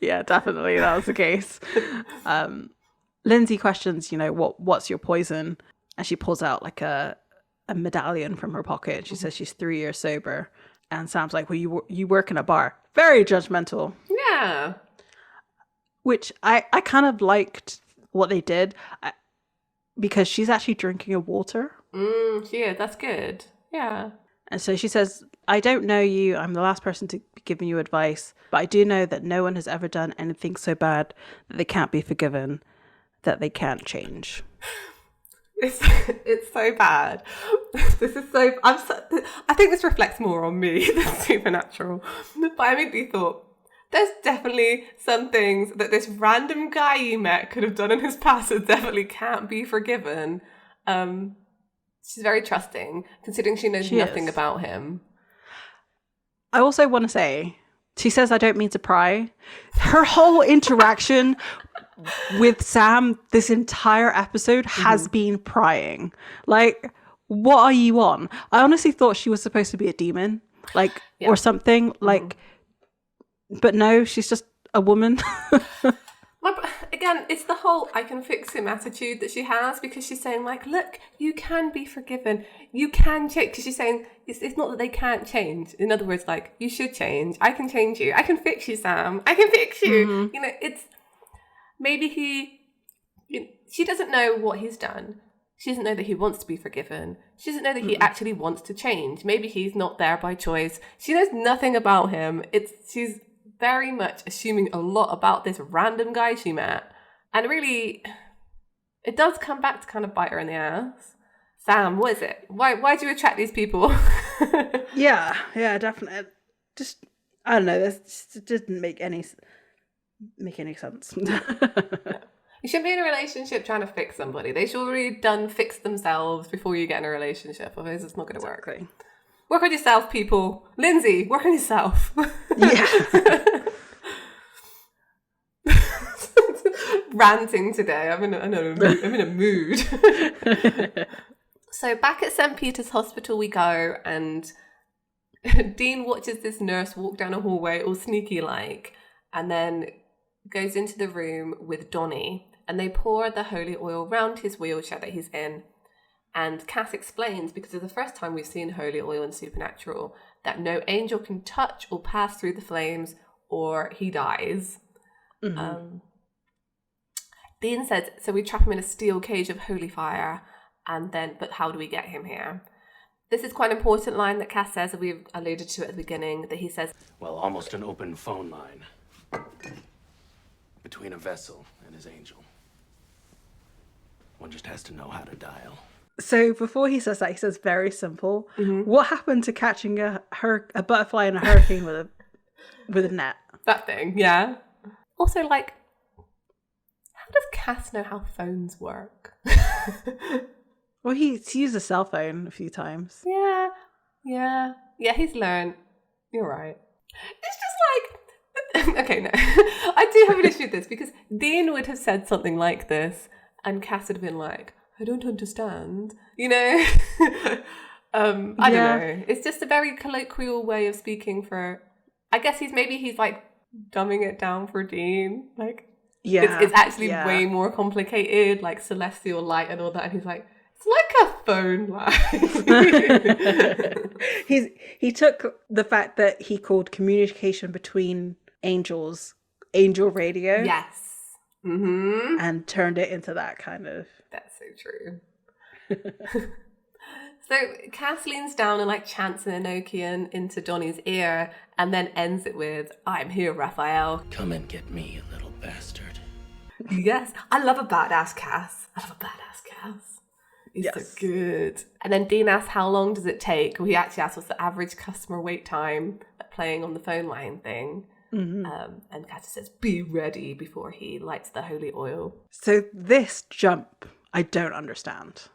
Yeah, definitely. That was the case. Lindsay questions, what's your poison? And she pulls out like a medallion from her pocket. She says she's 3 years sober. And Sam's like, well, you work in a bar. Very judgmental. Yeah. Which I kind of liked what they did because she's actually drinking a water. Yeah, that's good. Yeah. And so she says, I don't know you. I'm the last person to be giving you advice. But I do know that no one has ever done anything so bad that they can't be forgiven, that they can't change. It's so bad. This is so. I think this reflects more on me than Supernatural. But I immediately thought, there's definitely some things that this random guy you met could have done in his past that definitely can't be forgiven. She's very trusting, considering she knows nothing about him. I also want to say, she says, I don't mean to pry. Her whole interaction with Sam this entire episode has been prying. Like, what are you on? I honestly thought she was supposed to be a demon, like, or something, like, but no, she's just a woman. Again, it's the whole I can fix him attitude that she has, because she's saying, like, look, you can be forgiven. You can change. Because she's saying it's not that they can't change. In other words, like, you should change. I can change you. I can fix you, Sam. I can fix you. It's maybe she doesn't know what he's done. She doesn't know that he wants to be forgiven. She doesn't know that he actually wants to change. Maybe he's not there by choice. She knows nothing about him. She's very much assuming a lot about this random guy she met. And really, it does come back to kind of bite her in the ass. Sam, what is it? Why do you attract these people? Yeah, definitely. Just, I don't know, this just didn't make any sense. You shouldn't be in a relationship trying to fix somebody. They should already done fix themselves before you get in a relationship. Otherwise, it's not going to work. Exactly. Work on yourself, people. Lindsay, work on yourself. Yeah. Ranting today. I'm in a mood. So back at St. Peter's Hospital we go, and Dean watches this nurse walk down a hallway all sneaky like, and then goes into the room with Donnie, and they pour the holy oil round his wheelchair that he's in. And Cass explains, because it's the first time we've seen holy oil in Supernatural, that no angel can touch or pass through the flames or he dies. Mm-hmm. Dean says, so we trap him in a steel cage of holy fire, and then, but how do we get him here? This is quite an important line that Cass says, and we've alluded to it at the beginning, that he says, Well, almost an open phone line between a vessel and his angel. One just has to know how to dial. So before he says that, he says very simple. Mm-hmm. What happened to catching a butterfly in a hurricane with a net? That thing, yeah. Also, like, how does Cass know how phones work? Well, he's used a cell phone a few times. Yeah, he's learned. You're right. It's just like, okay, no. I do have an issue with this, because Dean would have said something like this, and Cass would have been like, I don't understand, you know? I don't know. It's just a very colloquial way of speaking for, I guess he's like dumbing it down for Dean. Like, it's actually way more complicated, like celestial light and all that. And he's like, it's like a phone line. He took the fact that he called communication between angels angel radio. Yes. Mm-hmm. And turned it into that kind of. That's so true. So Cass leans down and like chants an Enochian into Donnie's ear, and then ends it with, I'm here, Raphael. Come and get me, you little bastard. Yes, I love a badass Cass. He's so good. And then Dean asks, how long does it take? Well, he actually asks, what's the average customer wait time playing on the phone line thing? Mm-hmm. And Cass says, be ready, before he lights the holy oil. So this jump, I don't understand.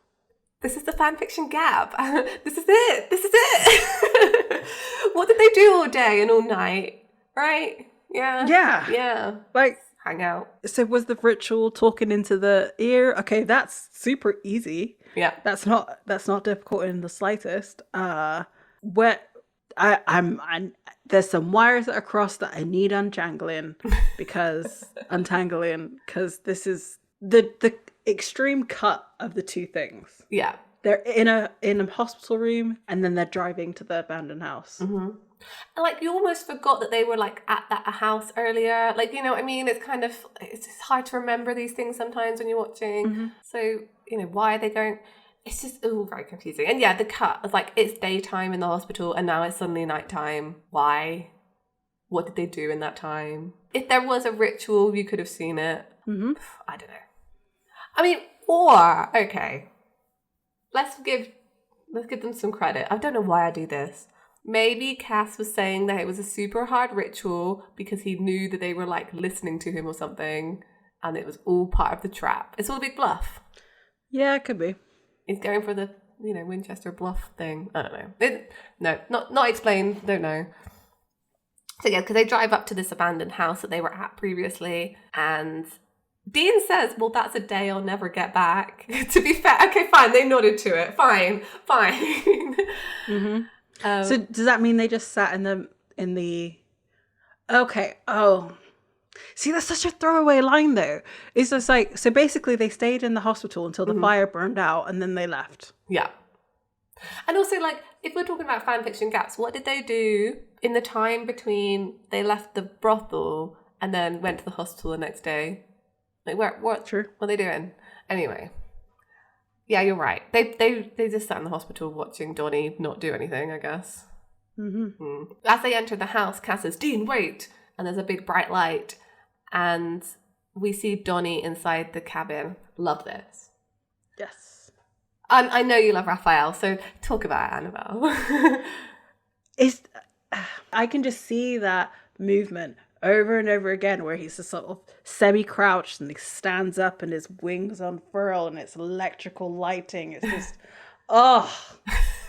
This is the fanfiction gap. This is it. What did they do all day and all night? Right? Yeah. Like, hang out. So was the ritual talking into the ear? Okay, that's super easy. Yeah. That's not difficult in the slightest. I'm there's some wires that are crossed that I need untangling because this is the extreme cut of the two things. Yeah. They're in a hospital room, and then they're driving to the abandoned house. Mm-hmm. And like, you almost forgot that they were like at that house earlier. Like, you know what I mean? It's just hard to remember these things sometimes when you're watching. Mm-hmm. So, you know, why are they going? It's just all very confusing. And yeah, the cut is like, it's daytime in the hospital and now it's suddenly nighttime. Why? What did they do in that time? If there was a ritual, you could have seen it. Mm-hmm. I don't know. I mean, okay, let's give them some credit. I don't know why I do this. Maybe Cass was saying that it was a super hard ritual because he knew that they were like listening to him or something, and it was all part of the trap. It's all a big bluff. Yeah, it could be. He's going for the, Winchester bluff thing. I don't know. Not explained. Don't know. So yeah, because they drive up to this abandoned house that they were at previously, and Dean says, well, that's a day I'll never get back. To be fair, okay, fine. They nodded to it. Fine. Mm-hmm. So does that mean they just sat in the? Okay. Oh, see, that's such a throwaway line, though. It's just like, so basically they stayed in the hospital until the fire burned out, and then they left. Yeah. And also, like, if we're talking about fanfiction gaps, what did they do in the time between they left the brothel and then went to the hospital the next day? Like, what are they doing? Anyway. Yeah, you're right. They just sat in the hospital watching Donnie not do anything, I guess. Mm-hmm. As they enter the house, Cass says, Dean, wait! And there's a big bright light. And we see Donnie inside the cabin. Love this. Yes. I know you love Raphael, so talk about Annabelle. I can just see that movement over and over again where he's just sort of semi-crouched and he stands up and his wings unfurl and it's electrical lighting. It's just,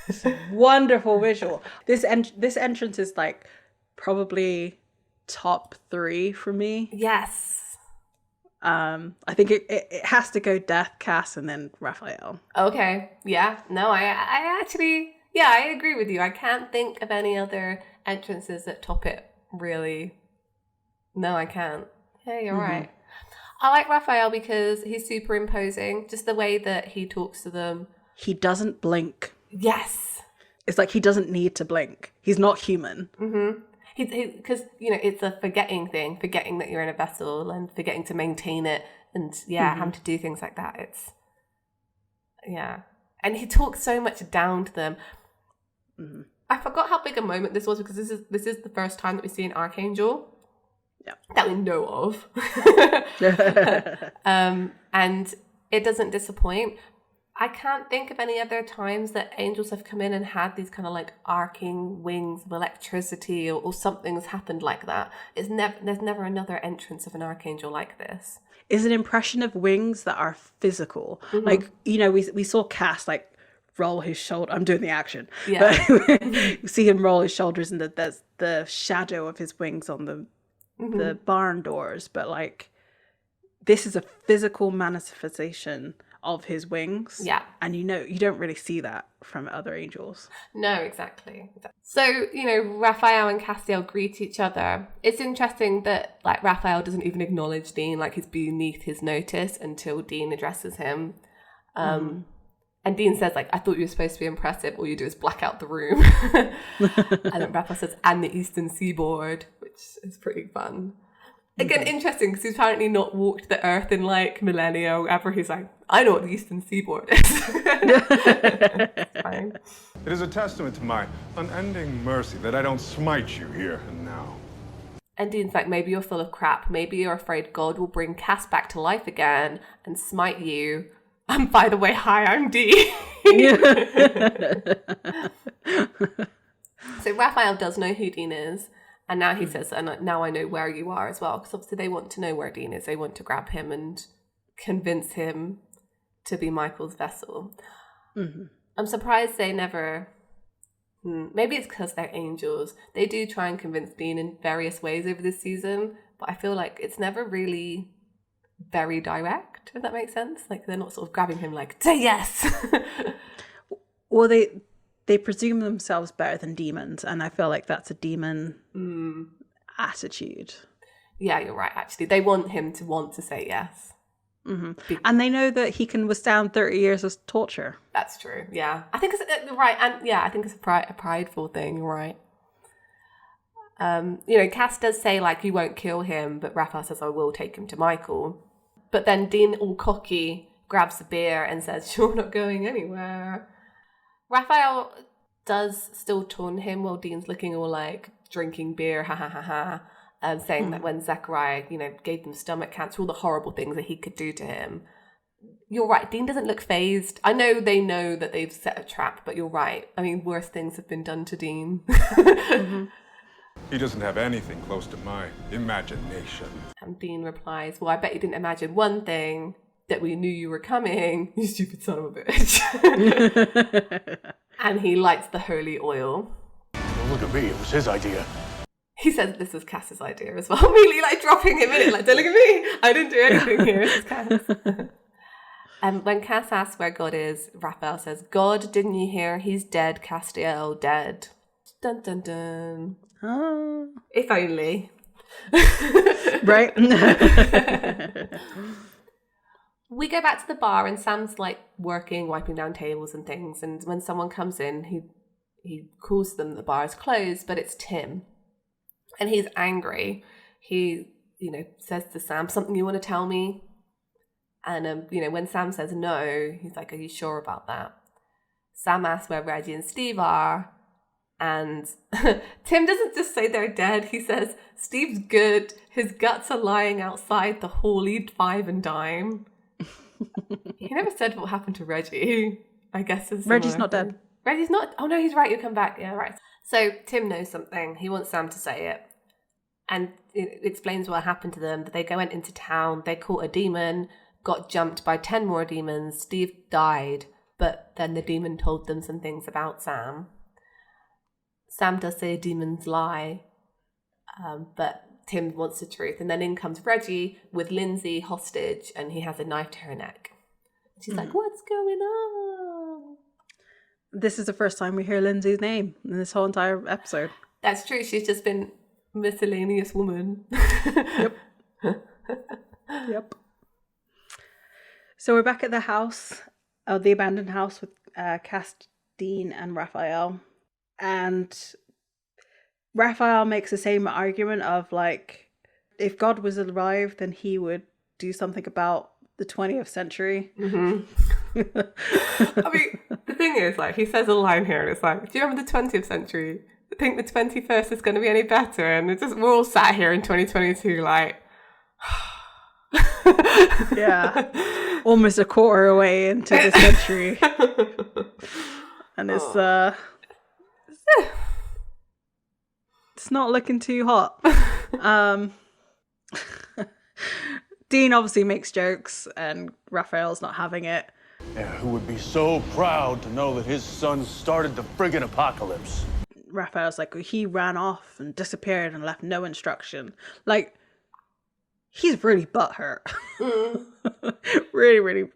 it's a wonderful visual. This entrance is like probably top 3 for me. Yes. I think it has to go Death, Cass, and then Raphael. Okay. Yeah. No, I actually, yeah, I agree with you. I can't think of any other entrances that top it, really. No, I can't. Yeah, you're right. I like Raphael because he's super imposing. Just the way that he talks to them. He doesn't blink. Yes. It's like he doesn't need to blink. He's not human. Mm-hmm. Because, you know, it's a forgetting thing, forgetting that you're in a vessel and forgetting to maintain it and, having to do things like that. It's, And he talks so much down to them. Mm-hmm. I forgot how big a moment this was because this is the first time that we see an Archangel. Yeah. That we know of. And it doesn't disappoint. I can't think of any other times that angels have come in and had these kind of like arcing wings of electricity or something's happened like that. There's never another entrance of an archangel like this. Is an impression of wings that are physical. Mm-hmm. Like, you know, we saw Cass like roll his shoulder. I'm doing the action. Yeah. But we see him roll his shoulders and there's the shadow of his wings on the barn doors. But like, this is a physical manifestation of his wings. Yeah. And you know, you don't really see that from other angels. No, exactly. So, you know, Raphael and Castiel greet each other. It's interesting that like Raphael doesn't even acknowledge Dean, like he's beneath his notice until Dean addresses him. And Dean says, like, I thought you were supposed to be impressive. All you do is black out the room. And then Raphael says, and the Eastern Seaboard, which is pretty fun. Again, interesting, because he's apparently not walked the earth in like millennia or whatever. He's like, I know what the Eastern Seaboard is. It's fine. It is a testament to my unending mercy that I don't smite you here and now. And Dean's like, maybe you're full of crap. Maybe you're afraid God will bring Cass back to life again and smite you. And by the way, hi, I'm Dee. So Raphael does know who Dean is. And now he says, and now I know where you are as well. Because obviously they want to know where Dean is. They want to grab him and convince him to be Michael's vessel. Mm-hmm. I'm surprised they never... Maybe it's because they're angels. They do try and convince Dean in various ways over this season. But I feel like it's never really very direct, if that makes sense. Like they're not sort of grabbing him like, say yes. Well, they presume themselves better than demons, and I feel like that's a demon attitude. Yeah, you're right, actually. They want him to want to say yes. Mm-hmm. And they know that he can withstand 30 years of torture. That's true, yeah. I think it's right, and yeah, I think it's a prideful thing, you're right. You know, Cass does say, like, you won't kill him, but Raphael says, I will take him to Michael. But then Dean, all cocky, grabs the beer and says, you're not going anywhere. Raphael does still taunt him while Dean's looking all like drinking beer, ha ha ha ha, saying that when Zechariah, you know, gave them stomach cancer, all the horrible things that he could do to him. You're right, Dean doesn't look fazed. I know they know that they've set a trap, but you're right. I mean, worse things have been done to Dean. He doesn't have anything close to my imagination. And Dean replies, well, I bet you didn't imagine one thing, that we knew you were coming, you stupid son of a bitch. And he lights the holy oil. Well, look at me, it was his idea. He says this is Cass's idea as well. Really like dropping him in it, like, don't look at me, I didn't do anything here, it's Cass. And when Cass asks where God is, Raphael says, God, didn't you hear? He's dead, Castiel, dead. Dun dun dun. Oh. If only. Right? We go back to the bar and Sam's like working, wiping down tables and things. And when someone comes in, he calls them the bar is closed, but it's Tim. And he's angry. He, you know, says to Sam, something you want to tell me? And, you know, when Sam says no, he's like, are you sure about that? Sam asks where Reggie and Steve are. And Tim doesn't just say they're dead. He says, Steve's good. His guts are lying outside the hall. He'd 5 and dime. He never said what happened to Reggie. I guess it's Reggie's not dead. Reggie's not? Oh no, he's right. He'll come back. Yeah, right. So Tim knows something. He wants Sam to say it. And it explains what happened to them. That they went into town. They caught a demon. Got jumped by 10 more demons. Steve died. But then the demon told them some things about Sam. Sam does say demons lie, but Tim wants the truth. And then in comes Reggie with Lindsay hostage, and he has a knife to her neck. She's like, what's going on? This is the first time we hear Lindsay's name in this whole entire episode. That's true. She's just been miscellaneous woman. Yep. Yep. So we're back at the house, the abandoned house with Cass, Dean, and Raphael. And Raphael makes the same argument of like, if God was alive, then he would do something about the 20th century. Mm-hmm. I mean, the thing is, like, he says a line here, and it's like, do you remember the 20th century? I think the 21st is going to be any better. And it's just, we're all sat here in 2022, like, yeah, almost a quarter away into the century, and it's not looking too hot. Dean obviously makes jokes, and Raphael's not having it. Yeah, who would be so proud to know that his son started the friggin' apocalypse? Raphael's like, he ran off and disappeared and left no instruction. Like, he's really butthurt. really.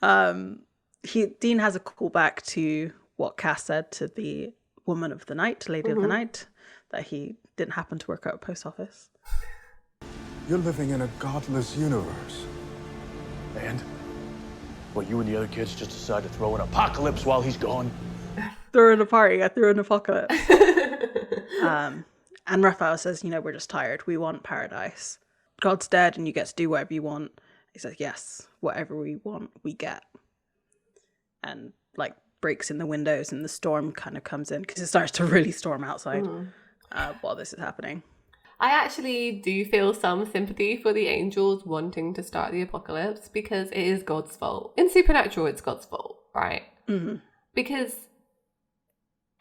Dean has a callback to what Cass said to the woman of the night, lady of the night, that he didn't happen to work at a post office. You're living in a godless universe. And? Well, you and the other kids just decide to throw an apocalypse while he's gone? Throwing a party, I threw an apocalypse. And Raphael says, we're just tired. We want paradise. God's dead and you get to do whatever you want. He says, yes, whatever we want, we get. And like breaks in the windows and the storm kind of comes in because it starts to really storm outside while this is happening. I actually do feel some sympathy for the angels wanting to start the apocalypse because it is God's fault. In Supernatural, it's God's fault, right? Mm-hmm. Because,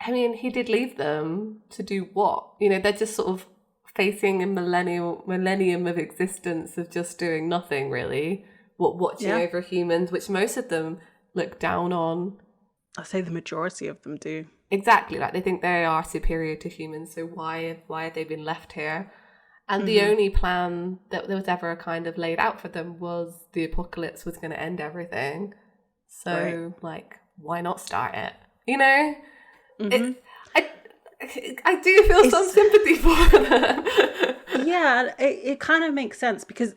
I mean, he did leave them to do what? They're just sort of facing a millennium of existence of just doing nothing, really. Watching over humans, which most of them look down on. I'd say the majority of them do. Exactly, like they think they are superior to humans, so why have they been left here? And the only plan that there was ever kind of laid out for them was the apocalypse was going to end everything. So, like, why not start it? I do feel some sympathy for them. Yeah, it kind of makes sense because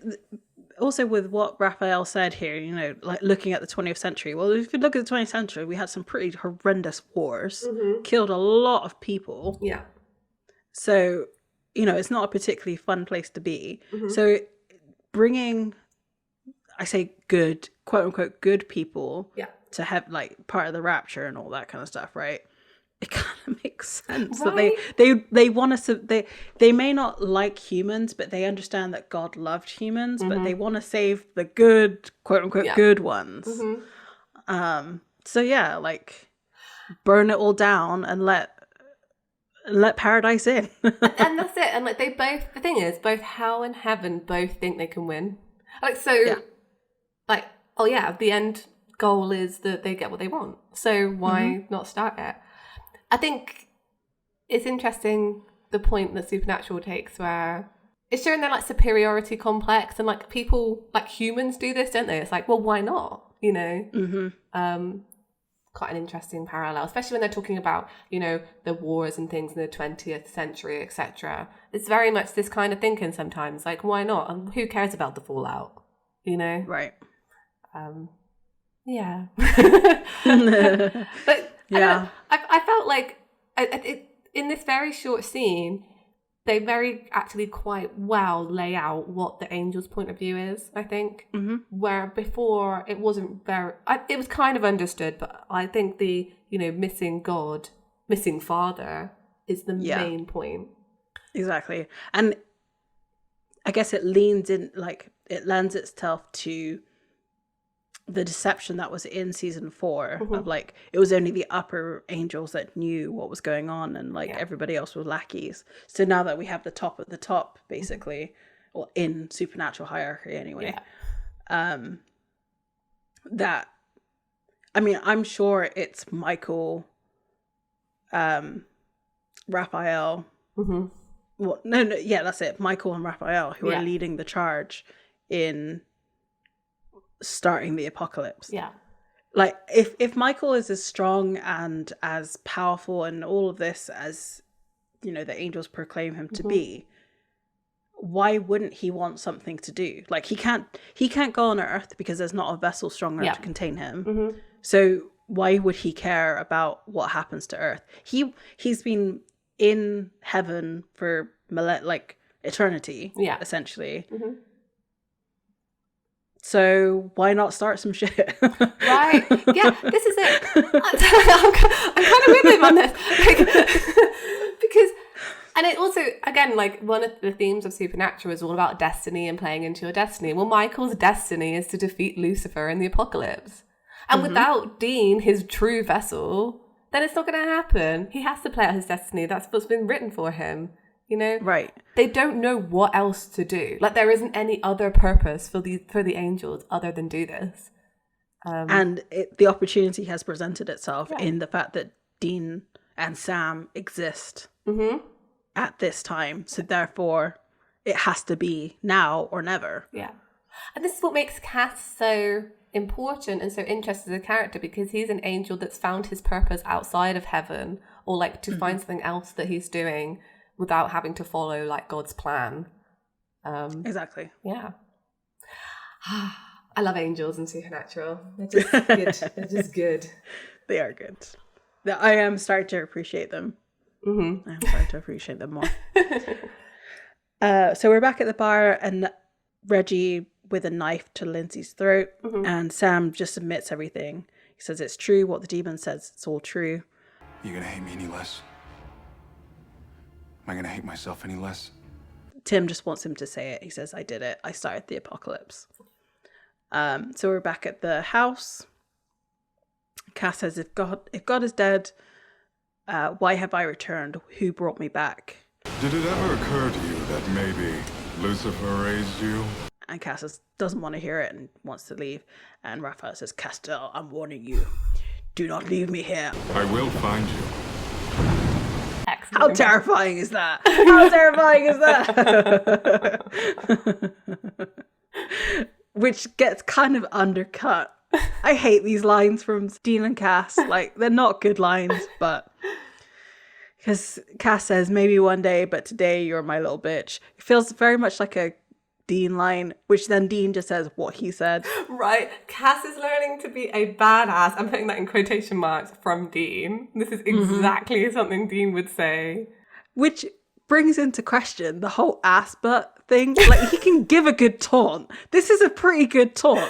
also with what Raphael said here, like looking at the 20th century. Well, if you look at the 20th century, we had some pretty horrendous wars, killed a lot of people. Yeah. So, it's not a particularly fun place to be. So bringing, I say good, quote unquote, good people to have like part of the rapture and all that kind of stuff, right? It kind of makes sense that they want to, they may not like humans, but they understand that God loved humans, but they want to save the good, quote unquote, good ones. So yeah, like burn it all down and let paradise in. And that's it. And like the thing is, both hell and heaven both think they can win. Like, so like, oh yeah, the end goal is that they get what they want. So why not start it? I think it's interesting the point that Supernatural takes where it's showing their like superiority complex and like people, like humans do this, don't they? It's like, well, why not? Quite an interesting parallel, especially when they're talking about, the wars and things in the 20th century, etc. It's very much this kind of thinking sometimes, like, why not? And who cares about the fallout? Right. Yeah. But yeah, I felt like in this very short scene, they very actually quite well lay out what the angel's point of view is, I think. Where before it wasn't it was kind of understood, but I think the, missing God missing father is the Yeah. main point. Exactly. And I guess it leans in, like, it lends itself to the deception that was in season 4 of, like, it was only the upper angels that knew what was going on, and like everybody else was lackeys. So now that we have the top at the top, basically, or in supernatural hierarchy anyway, that, I mean, I'm sure it's Michael, Raphael, well, no, yeah, that's it, Michael and Raphael, who are leading the charge in starting the apocalypse. Yeah. Like, if Michael is as strong and as powerful and all of this as, you know, the angels proclaim him to be, why wouldn't he want something to do? Like, he can't go on Earth because there's not a vessel strong enough to contain him. So why would he care about what happens to Earth? He's been in heaven for eternity, essentially. So why not start some shit? Right. Yeah, this is it. I'm kind of with him on this. Because, and it also, again, like, one of the themes of Supernatural is all about destiny and playing into your destiny. Well, Michael's destiny is to defeat Lucifer in the apocalypse. And without Dean, his true vessel, then it's not going to happen. He has to play out his destiny. That's what's been written for him. You know, right? They don't know what else to do. Like, there isn't any other purpose for the angels other than do this. And the opportunity has presented itself in the fact that Dean and Sam exist at this time. So therefore, it has to be now or never. Yeah, and this is what makes Cass so important and so interesting as a character, because he's an angel that's found his purpose outside of heaven, or like to find something else that he's doing without having to follow like God's plan. Exactly. Yeah. I love angels and Supernatural. They're just good. They're just good. They are good. I am starting to appreciate them. I am starting to appreciate them more. So we're back at the bar, and Reggie with a knife to Lindsay's throat, and Sam just admits everything. He says it's true. What the demon says, it's all true. You gonna hate me any less? Am I gonna hate myself any less? Tim just wants him to say it. He says, I did it. I started the apocalypse. So we're back at the house. Cass says, if God is dead, why have I returned? Who brought me back? Did it ever occur to you that maybe Lucifer raised you? And Cass doesn't want to hear it and wants to leave. And Raphael says, Castell, I'm warning you. Do not leave me here. I will find you. Excellent. How terrifying is that? How terrifying is that? Which gets kind of undercut. I hate these lines from Dean and Cass. Like, they're not good lines, but... Because Cass says, maybe one day, but today you're my little bitch. It feels very much like a Dean line, which then Dean just says what he said. Right. Cass is learning to be a badass. I'm putting that in quotation marks from Dean. This is exactly something Dean would say. Which brings into question the whole ass butt thing. Like, he can give a good taunt. This is a pretty good taunt.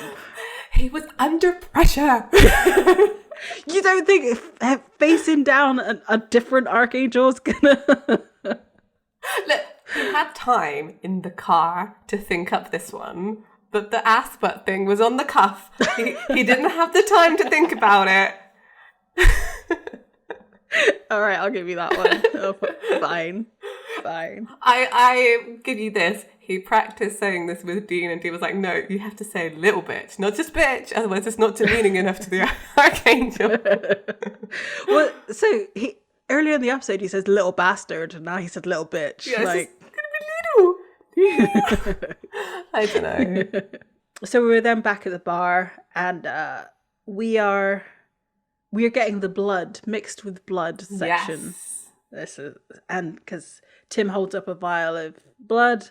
He was under pressure. You don't think facing down a different archangel is gonna... Look, he had time in the car to think up this one, but the ass butt thing was on the cuff. He didn't have the time to think about it. All right, I'll give you that one. Oh, fine. I give you this. He practiced saying this with Dean, and Dean was like, no, you have to say little bitch, not just bitch, otherwise it's not demeaning enough to the archangel. Well, so he earlier in the episode he says little bastard, and now he said little bitch. Yeah, like, it's gonna be little. I don't know. So we're then back at the bar, and we are getting the blood mixed with blood section. Yes. This is, and because Tim holds up a vial of blood,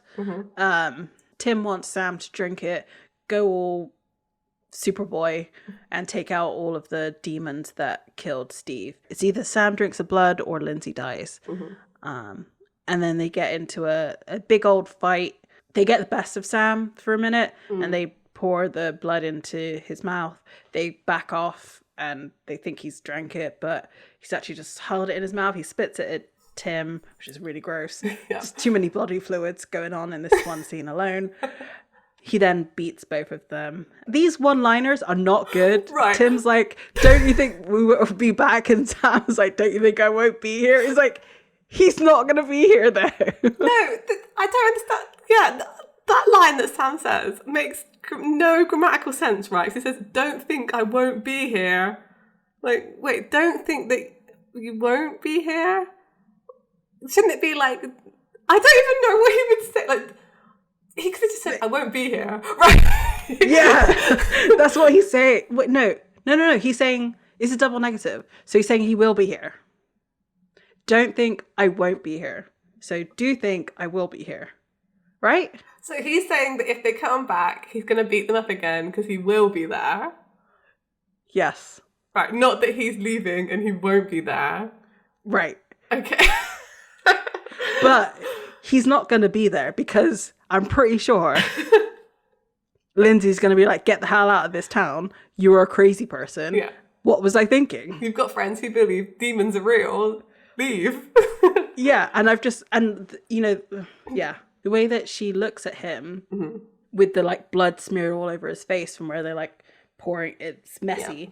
Tim wants Sam to drink it, go all Superboy, and take out all of the demons that killed Steve. It's either Sam drinks the blood or Lindsay dies. And then they get into a big old fight. They get the best of Sam for a minute, and they pour the blood into his mouth. They back off and they think he's drank it, but he's actually just held it in his mouth. He spits it at Tim, which is really gross. Just too many bloody fluids going on in this one scene alone. He then beats both of them. These one-liners are not good. Right. Tim's like, don't you think we will be back? And Sam's like, don't you think I won't be here? He's like, he's not going to be here though. No, I don't understand. Yeah, that line that Sam says makes no grammatical sense, right? He says, don't think I won't be here. Like, wait, don't think that you won't be here? Shouldn't it be like, I don't even know what he would say. Like, he could have just said, I won't be here. Right? Yeah, that's what he's saying. Wait, no. He's saying, it's a double negative. So he's saying he will be here. Don't think I won't be here. So do think I will be here. Right? So he's saying that if they come back, he's going to beat them up again because he will be there. Yes. Right, not that he's leaving and he won't be there. Right. Okay. But he's not going to be there because I'm pretty sure Lindsay's going to be like, get the hell out of this town. You're a crazy person. Yeah. What was I thinking? You've got friends who believe demons are real. Leave. Yeah, the way that she looks at him with the like blood smeared all over his face from where they're like pouring, it's messy.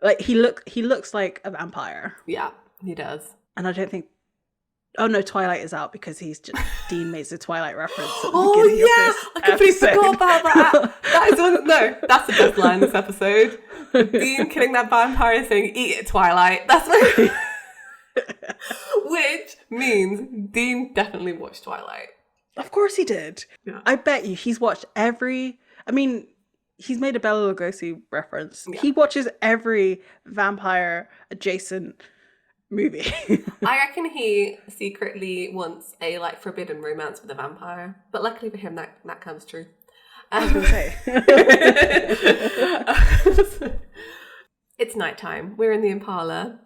Yeah. Like he looks like a vampire. Yeah, he does. And I don't think, oh no, Twilight is out because Dean makes a Twilight reference at the oh beginning of yeah, this I completely episode. forgot about that. That is one. No, that's the best line in this episode. Dean killing that vampire and saying, "Eat it, Twilight." That's what. Which means Dean definitely watched Twilight. Of course he did. Yeah. I bet you he's watched he's made a Bela Lugosi reference. Yeah. He watches every vampire adjacent movie. I reckon he secretly wants a like forbidden romance with a vampire. But luckily for him that comes true. I was gonna say. It's nighttime. We're in the Impala.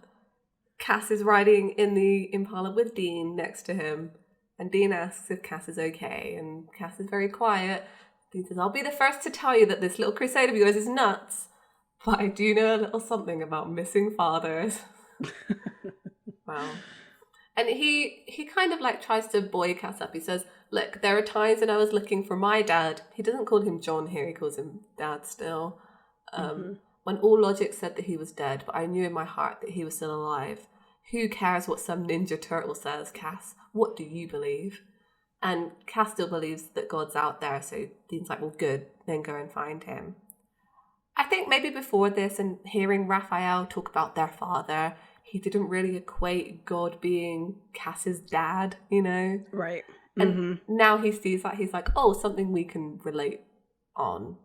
Cass is riding in the Impala with Dean next to him. And Dean asks if Cass is okay. And Cass is very quiet. Dean says, I'll be the first to tell you that this little crusade of yours is nuts. But I do know a little something about missing fathers. Wow. And he kind of like tries to buoy Cass up. He says, look, there are times when I was looking for my dad. He doesn't call him John here. He calls him Dad still. When all logic said that he was dead, but I knew in my heart that he was still alive. Who cares what some Ninja Turtle says, Cass? What do you believe? And Cass still believes that God's out there, so Dean's like, well, good, then go and find him. I think maybe before this and hearing Raphael talk about their father, he didn't really equate God being Cass's dad, you know? Right. And now he sees that, he's like, oh, something we can relate on.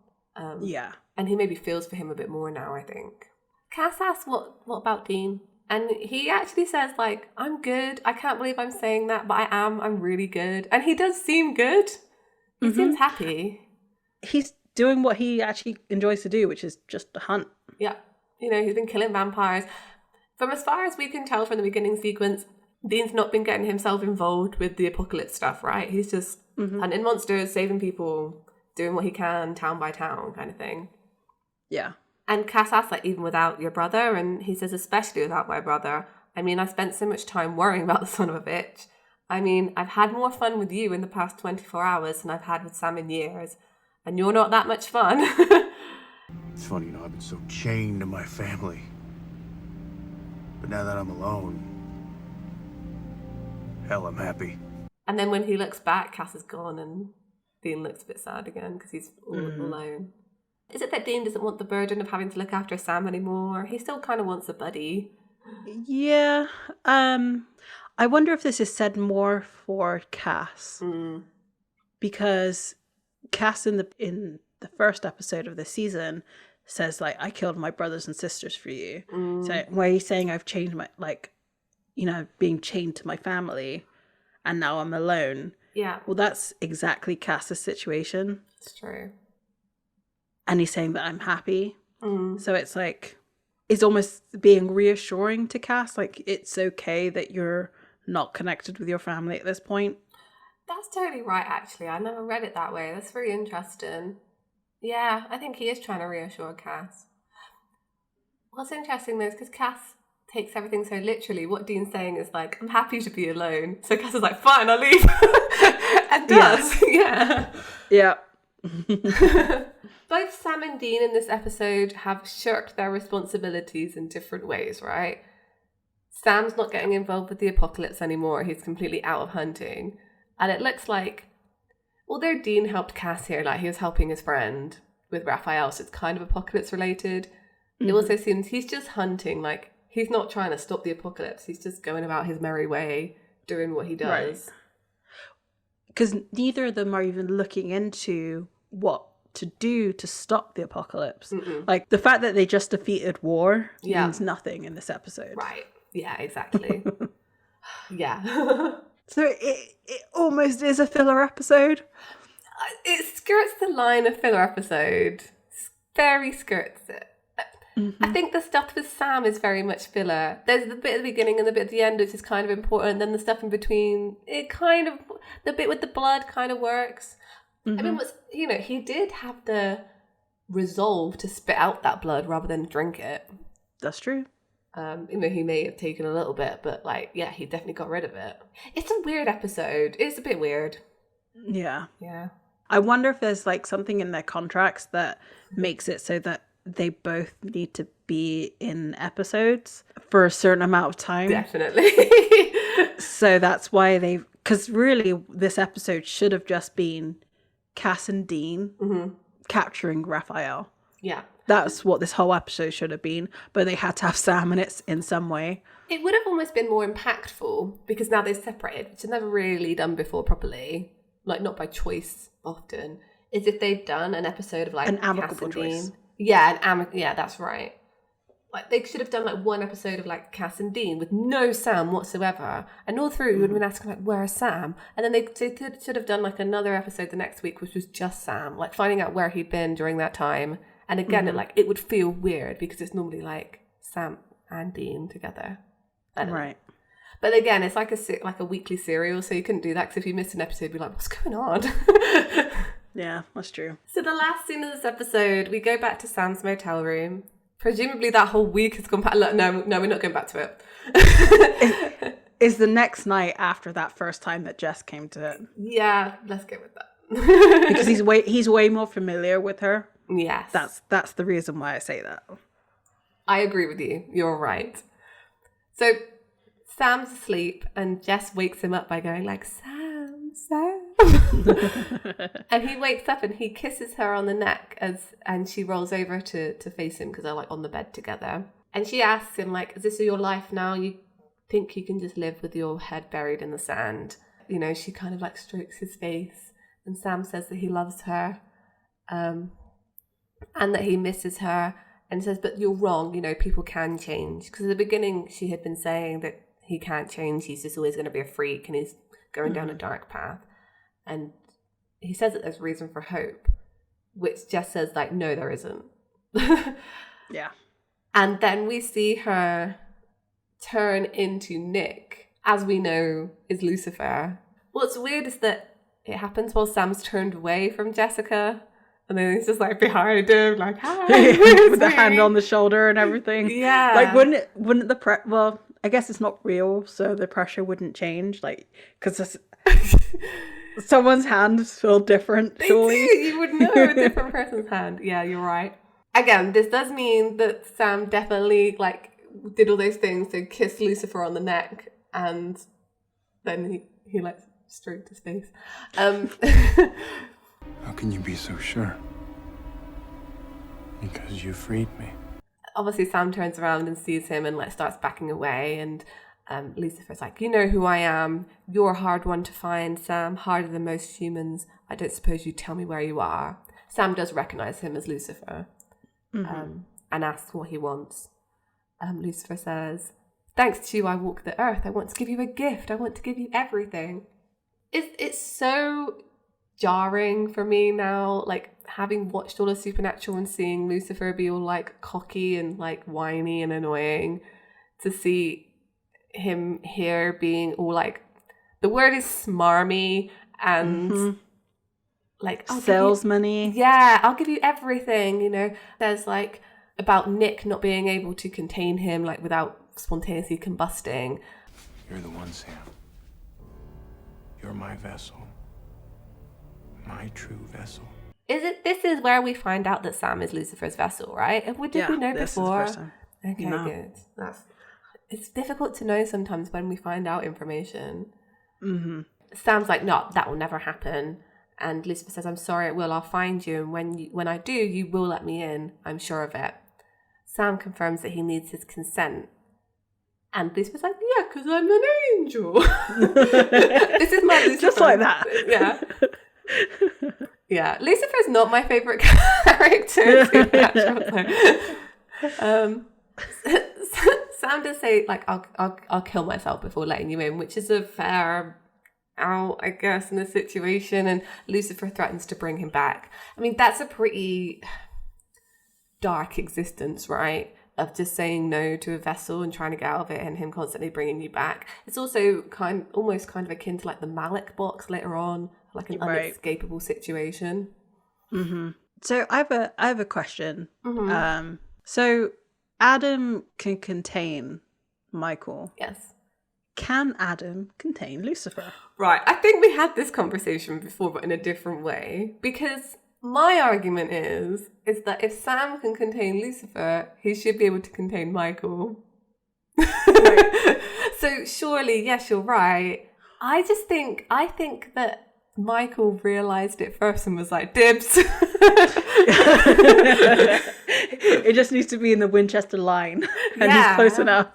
Yeah. And he maybe feels for him a bit more now, I think. Cass asks, what about Dean? And he actually says, like, I'm good. I can't believe I'm saying that, but I am. I'm really good. And he does seem good. He seems happy. He's doing what he actually enjoys to do, which is just a hunt. Yeah. You know, he's been killing vampires. From as far as we can tell from the beginning sequence, Dean's not been getting himself involved with the apocalypse stuff, right? He's just hunting monsters, saving people, doing what he can, town by town kind of thing. Yeah. And Cass asks, like, even without your brother? And he says, especially without my brother. I mean, I spent so much time worrying about the son of a bitch. I mean, I've had more fun with you in the past 24 hours than I've had with Sam in years. And you're not that much fun. It's funny, I've been so chained to my family. But now that I'm alone, hell, I'm happy. And then when he looks back, Cass is gone and Dean looks a bit sad again because he's all alone. Is it that Dean doesn't want the burden of having to look after Sam anymore? He still kind of wants a buddy. Yeah. I wonder if this is said more for Cass. Because Cass in the first episode of the season says, like, I killed my brothers and sisters for you. So where he's saying I've changed my, like, you know, being chained to my family and now I'm alone. Yeah. Well, that's exactly Cass's situation. It's true. And he's saying that I'm happy. So it's like, it's almost being reassuring to Cass. Like, it's okay that you're not connected with your family at this point. That's totally right, actually. I never read it that way. That's very interesting. Yeah, I think he is trying to reassure Cass. What's interesting though is because Cass takes everything so literally. What Dean's saying is like, I'm happy to be alone. So Cass is like, fine, I'll leave. And does. Yeah. Yeah. Both Sam and Dean in this episode have shirked their responsibilities in different ways, right? Sam's not getting involved with the apocalypse anymore. He's completely out of hunting. And it looks like, although Dean helped Cass here, like he was helping his friend with Raphael, so it's kind of apocalypse related. It also seems he's just hunting, like he's not trying to stop the apocalypse. He's just going about his merry way, doing what he does. Because neither of them are even looking into what to do to stop the apocalypse. Like the fact that they just defeated war means nothing in this episode. Right. Yeah, exactly. Yeah. So it almost is a filler episode. It skirts the line of filler episode. Very skirts it. I think the stuff with Sam is very much filler. There's the bit at the beginning and the bit at the end which is kind of important. Then the stuff in between, it kind of, the bit with the blood kind of works. I mean, he did have the resolve to spit out that blood rather than drink it. That's true. He may have taken a little bit, but he definitely got rid of it. It's a weird episode. It's a bit weird. Yeah. Yeah. I wonder if there's like something in their contracts that makes it so that they both need to be in episodes for a certain amount of time. Definitely. So that's why because really this episode should have just been Cass and Dean capturing Raphael. Yeah. That's what this whole episode should have been, but they had to have Sam in it in some way. It would have almost been more impactful because now they're separated, which is never really done before properly, like not by choice often, is if they've done an episode of like an amicable Cass and choice. Dean. Yeah, that's right. Like they should have done like one episode of like Cass and Dean with no Sam whatsoever, and all through you would have been asking like, where's Sam? And then they should have done like another episode the next week which was just Sam, like finding out where he'd been during that time. And again, it would feel weird because it's normally like Sam and Dean together. Right. But again, it's like a weekly serial, so you couldn't do that because if you missed an episode, you'd be like, what's going on? Yeah, that's true. So the last scene of this episode, we go back to Sam's motel room. Presumably that whole week has gone back. No, we're not going back to it. Is the next night after that first time that Jess came to it. Yeah, let's go with that. Because he's way more familiar with her. Yes. That's the reason why I say that. I agree with you. You're right. So Sam's asleep and Jess wakes him up by going like, Sam. And he wakes up and he kisses her on the neck and she rolls over to face him because they're like on the bed together. And she asks him like, is this your life now? You think you can just live with your head buried in the sand? You know, she kind of like strokes his face and Sam says that he loves her. And that he misses her and says, but you're wrong, you know, people can change. Because at the beginning, she had been saying that he can't change. He's just always going to be a freak and he's going down a dark path. And he says that there's reason for hope, which Jess says, like, no, there isn't. Yeah. And then we see her turn into Nick, as we know is Lucifer. What's weird is that it happens while Sam's turned away from Jessica. And then he's just like behind him, like, hi. With the hand on the shoulder and everything. Yeah. Like, wouldn't the well, I guess it's not real, so the pressure wouldn't change. Like, because someone's hands feel different, surely. They do. You would know a different person's hand. Yeah, you're right. Again, this does mean that Sam definitely, like, did all those things to kiss Lucifer on the neck. And then he like, stroked his face. How can you be so sure? Because you freed me. Obviously, Sam turns around and sees him and like starts backing away. And Lucifer's like, you know who I am. You're a hard one to find, Sam. Harder than most humans. I don't suppose you'd tell me where you are. Sam does recognize him as Lucifer and asks what he wants. Lucifer says, thanks to you, I walk the earth. I want to give you a gift. I want to give you everything. It's so jarring for me now, like having watched all of Supernatural and seeing Lucifer be all like cocky and like whiny and annoying, to see him here being all like, the word is smarmy and like salesman-y. Yeah, I'll give you everything, you know. There's like, about Nick not being able to contain him, like, without spontaneously combusting. You're the one, Sam. You're my vessel. My true vessel. This is where we find out that Sam is Lucifer's vessel, right? Did we know this is the before? first time. Okay, No. good. It's difficult to know sometimes when we find out information. Mm-hmm. Sam's like, no, that will never happen. And Lucifer says, I'm sorry, it will. I'll find you. And when I do, you will let me in. I'm sure of it. Sam confirms that he needs his consent. And Lucifer's like, yeah, because I'm an angel. This is my Lucifer. Just like that. Yeah. Yeah. Lucifer's not my favourite character. Sam does say, like, I'll kill myself before letting you in, which is a fair out, I guess, in the situation. And Lucifer threatens to bring him back. I mean, that's a pretty dark existence, right? Of just saying no to a vessel and trying to get out of it, and him constantly bringing you back. It's also almost kind of akin to like the Malik box later on, like an unescapable situation. Mm-hmm. So I have a question. Mm-hmm. So Adam can contain Michael. Yes. Can Adam contain Lucifer? Right. I think we had this conversation before, but in a different way. Because my argument is that if Sam can contain Lucifer, he should be able to contain Michael. Right. So surely, yes, you're right. I think that Michael realised it first and was like, dibs. It just needs to be in the Winchester line, and he's close enough.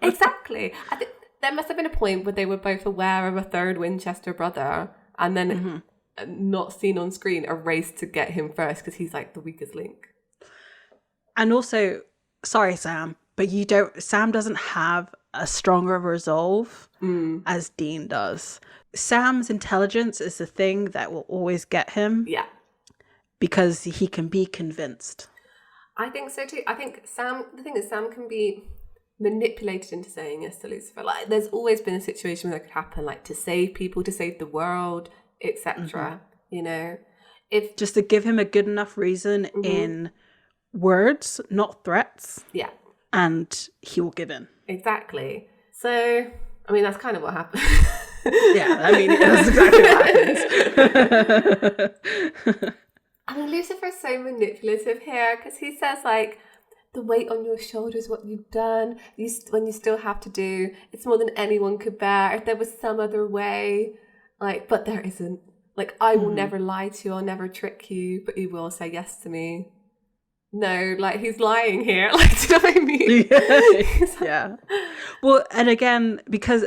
Exactly. I think there must have been a point where they were both aware of a third Winchester brother, and then not seen on screen, a race to get him first because he's like the weakest link. And also, sorry, Sam, but Sam doesn't have a stronger resolve as Dean does. Sam's intelligence is the thing that will always get him. Yeah. Because he can be convinced. I think so too. I think the thing is, Sam can be manipulated into saying yes to Lucifer. Like, there's always been a situation where that could happen, like to save people, to save the world, etc. You know, if just to give him a good enough reason in words, not threats. Yeah. And he will give in. Exactly. So, I mean, that's kind of what happened. Yeah, I mean, that's exactly what happens. I mean, Lucifer's so manipulative here because he says, like, the weight on your shoulders, what you've done, when you still have to do, it's more than anyone could bear. If there was some other way, like, but there isn't. Like, I will never lie to you, I'll never trick you, but you will say yes to me. No, like, he's lying here. Like, do you know what I mean? Yeah. Well, and again, because,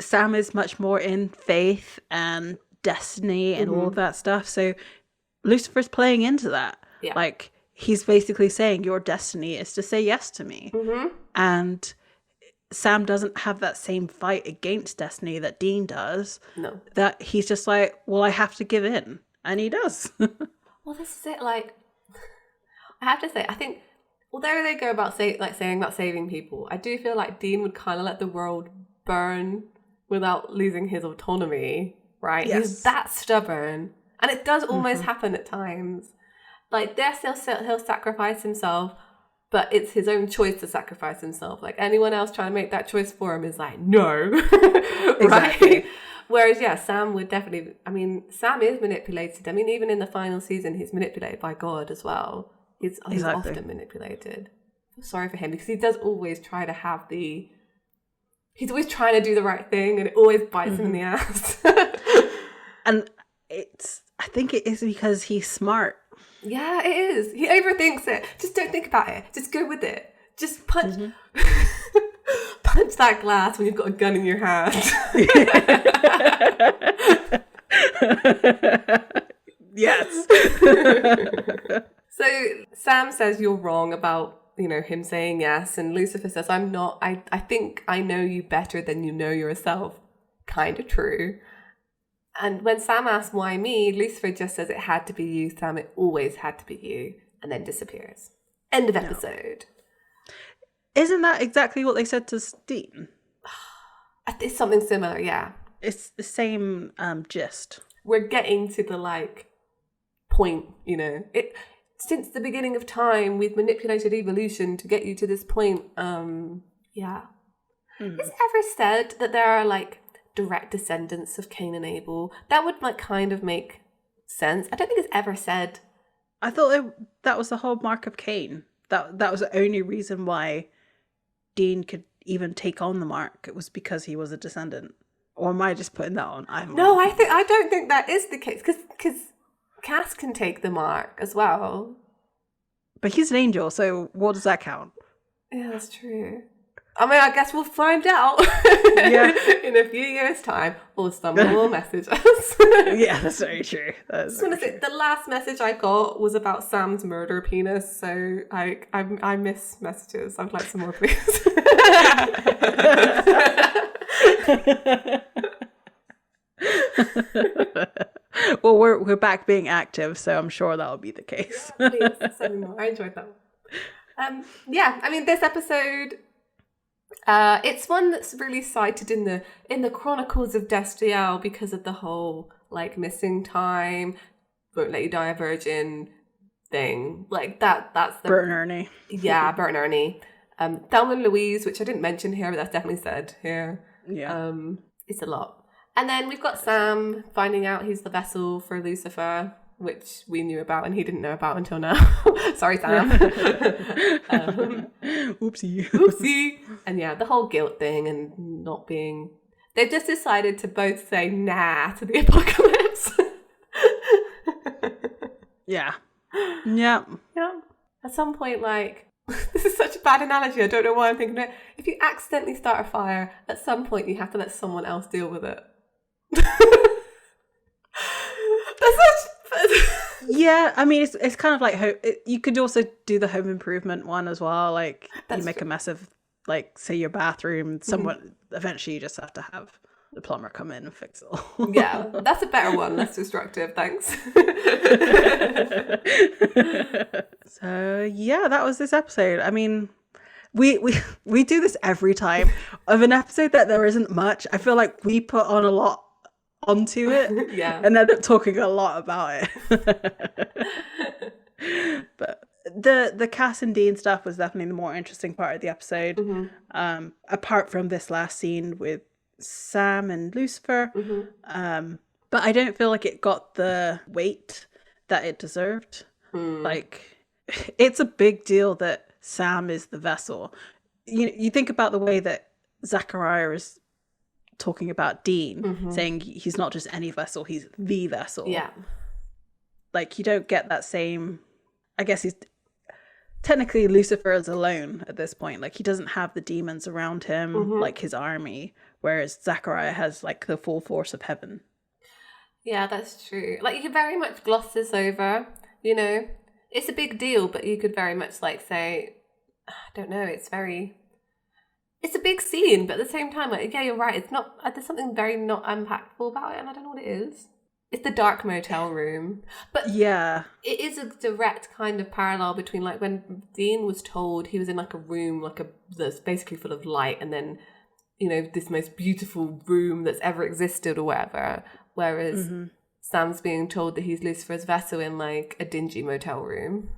Sam is much more in faith and destiny and all of that stuff. So Lucifer's playing into that. Yeah. Like, he's basically saying your destiny is to say yes to me. And Sam doesn't have that same fight against destiny that Dean does. No. That he's just like, well, I have to give in. And he does. Well, this is it. Like, I have to say, I think, although they go about saying about saving people, I do feel like Dean would kind of let the world burn without losing his autonomy, right? Yes. He's that stubborn. And it does almost happen at times. Like, yes, he'll sacrifice himself, but it's his own choice to sacrifice himself. Like, anyone else trying to make that choice for him is like, no. Exactly. Right? Whereas, yeah, Sam would definitely, I mean, Sam is manipulated. I mean, even in the final season, he's manipulated by God as well. He's often manipulated. I'm sorry for him because he does always try to have he's always trying to do the right thing and it always bites him in the ass. And I think it is because he's smart. Yeah, it is. He overthinks it. Just don't think about it. Just go with it. Just punch punch that glass when you've got a gun in your hand. Yes. So Sam says you're wrong about, him saying yes, and Lucifer says, I'm not. I think I know you better than you know yourself. Kind of true. And when Sam asks why me, Lucifer just says it had to be you, Sam. It always had to be you, and then disappears. End of episode. Isn't that exactly what they said to Dean? It's something similar, yeah. It's the same gist. We're getting to the point, since the beginning of time, we've manipulated evolution to get you to this point. Yeah. Is it ever said that there are like direct descendants of Cain and Abel? That would like kind of make sense. I don't think it's ever said. I thought that was the whole mark of Cain. That was the only reason why Dean could even take on the mark. It was because he was a descendant. Or am I just putting that on? I don't think that is the case because Cass can take the mark as well. But he's an angel, so what does that count? Yeah, that's true. I mean, I guess we'll find out in a few years' time, or someone will message us. Yeah, that's very true. The last message I got was about Sam's murder penis, so I miss messages. I'd like some more, please. Well, we're back being active, so I'm sure that'll be the case. Yeah, please, send me more. I enjoyed that one. Yeah, I mean, this episode, it's one that's really cited in the Chronicles of Destiel because of the whole like missing time, won't let you die a virgin thing. Like that's the Bert and Ernie. Yeah, Bert and Ernie. Thelma and Louise, which I didn't mention here, but that's definitely said here. Yeah. It's a lot. And then we've got Sam finding out he's the vessel for Lucifer, which we knew about and he didn't know about until now. Sorry, Sam. Oopsie. And yeah, the whole guilt thing and not being... They've just decided to both say nah to the apocalypse. Yeah. Yeah. Yeah. At some point, like... This is such a bad analogy. I don't know why I'm thinking it. If you accidentally start a fire, at some point you have to let someone else deal with it. Yeah, I mean, it's kind of like you could also do the home improvement one as well. Like you make a mess of, like, say your bathroom. Someone eventually you just have to have the plumber come in and fix it all. Yeah, that's a better one. Less destructive. Thanks. So yeah, that was this episode. I mean, we do this every time of an episode that there isn't much. I feel like we put on a lot onto it, yeah, and end up talking a lot about it. But the Cass and Dean stuff was definitely the more interesting part of the episode. Apart from this last scene with Sam and Lucifer, but I don't feel like it got the weight that it deserved. Like, it's a big deal that Sam is the vessel. You think about the way that Zachariah is talking about Dean, saying he's not just any vessel, he's the vessel. Yeah. Like, you don't get that same... I guess he's... Technically, Lucifer is alone at this point. Like, he doesn't have the demons around him, like his army, whereas Zachariah has, like, the full force of heaven. Yeah, that's true. Like, you could very much gloss this over, you know? It's a big deal, but you could very much, like, say... I don't know, it's a big scene, but at the same time, like, yeah, you're right. It's not. There's something very not impactful about it, and I don't know what it is. It's the dark motel room, but yeah, it is a direct kind of parallel between like when Dean was told he was in like a room that's basically full of light, and then this most beautiful room that's ever existed or whatever. Whereas Sam's being told that he's Lucifer's vessel in like a dingy motel room.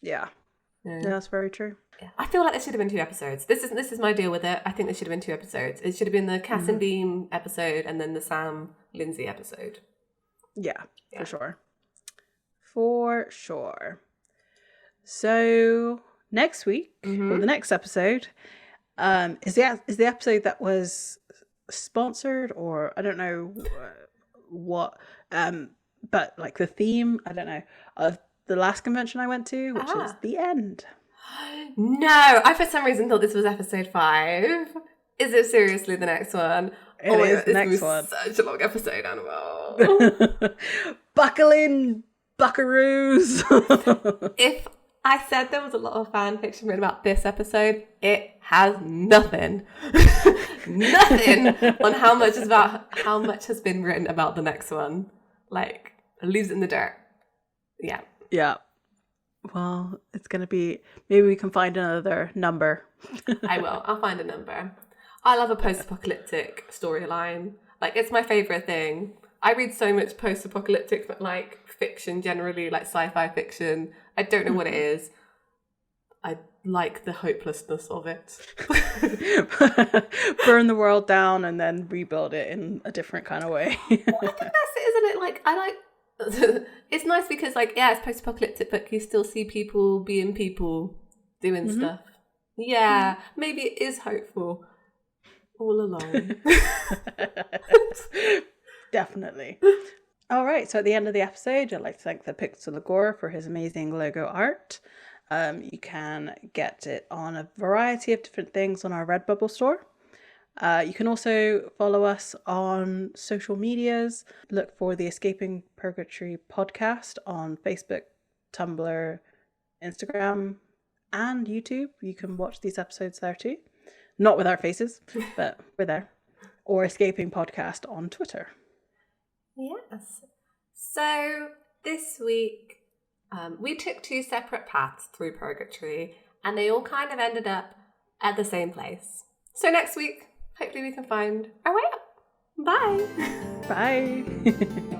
Yeah, that's very true. Yeah. I feel like there should have been 2 episodes. This is my deal with it. I think there should have been 2 episodes. It should have been the Cass and Dean episode and then the Sam Lindsay episode. Yeah, for sure. So next week, or the next episode, is the episode that was sponsored, or I don't know what, but like the theme, I don't know, of the last convention I went to, which is The End. No, I for some reason thought this was episode 5. Is it seriously the next one? It is the next one. Such a long episode, Annabelle. Buckle in, buckaroos. If I said there was a lot of fan fiction written about this episode, it has nothing. Nothing on how much has been written about the next one. Like, it leaves it in the dirt. Yeah. Yeah. Well, it's going to be... Maybe we can find another number. I will. I'll find a number. I love a post-apocalyptic storyline. Like, it's my favourite thing. I read so much post-apocalyptic, like, fiction generally, like sci-fi fiction. I don't know what it is. I like the hopelessness of it. Burn the world down and then rebuild it in a different kind of way. Well, I think that's it, isn't it? Like, I like... It's nice because, like, yeah, it's post-apocalyptic, but you still see people being people doing stuff. Yeah, maybe it is hopeful all along. Definitely. All right, so at the end of the episode, I'd like to thank the Pixel Agora for his amazing logo art. You can get it on a variety of different things on our Redbubble store. You can also follow us on social medias. Look for the Escaping Purgatory podcast on Facebook, Tumblr, Instagram, and YouTube. You can watch these episodes there too. Not with our faces, but we're there. Or Escaping Podcast on Twitter. Yes. So this week, we took 2 separate paths through Purgatory, and they all kind of ended up at the same place. So next week, hopefully we can find our way up. Bye! Bye!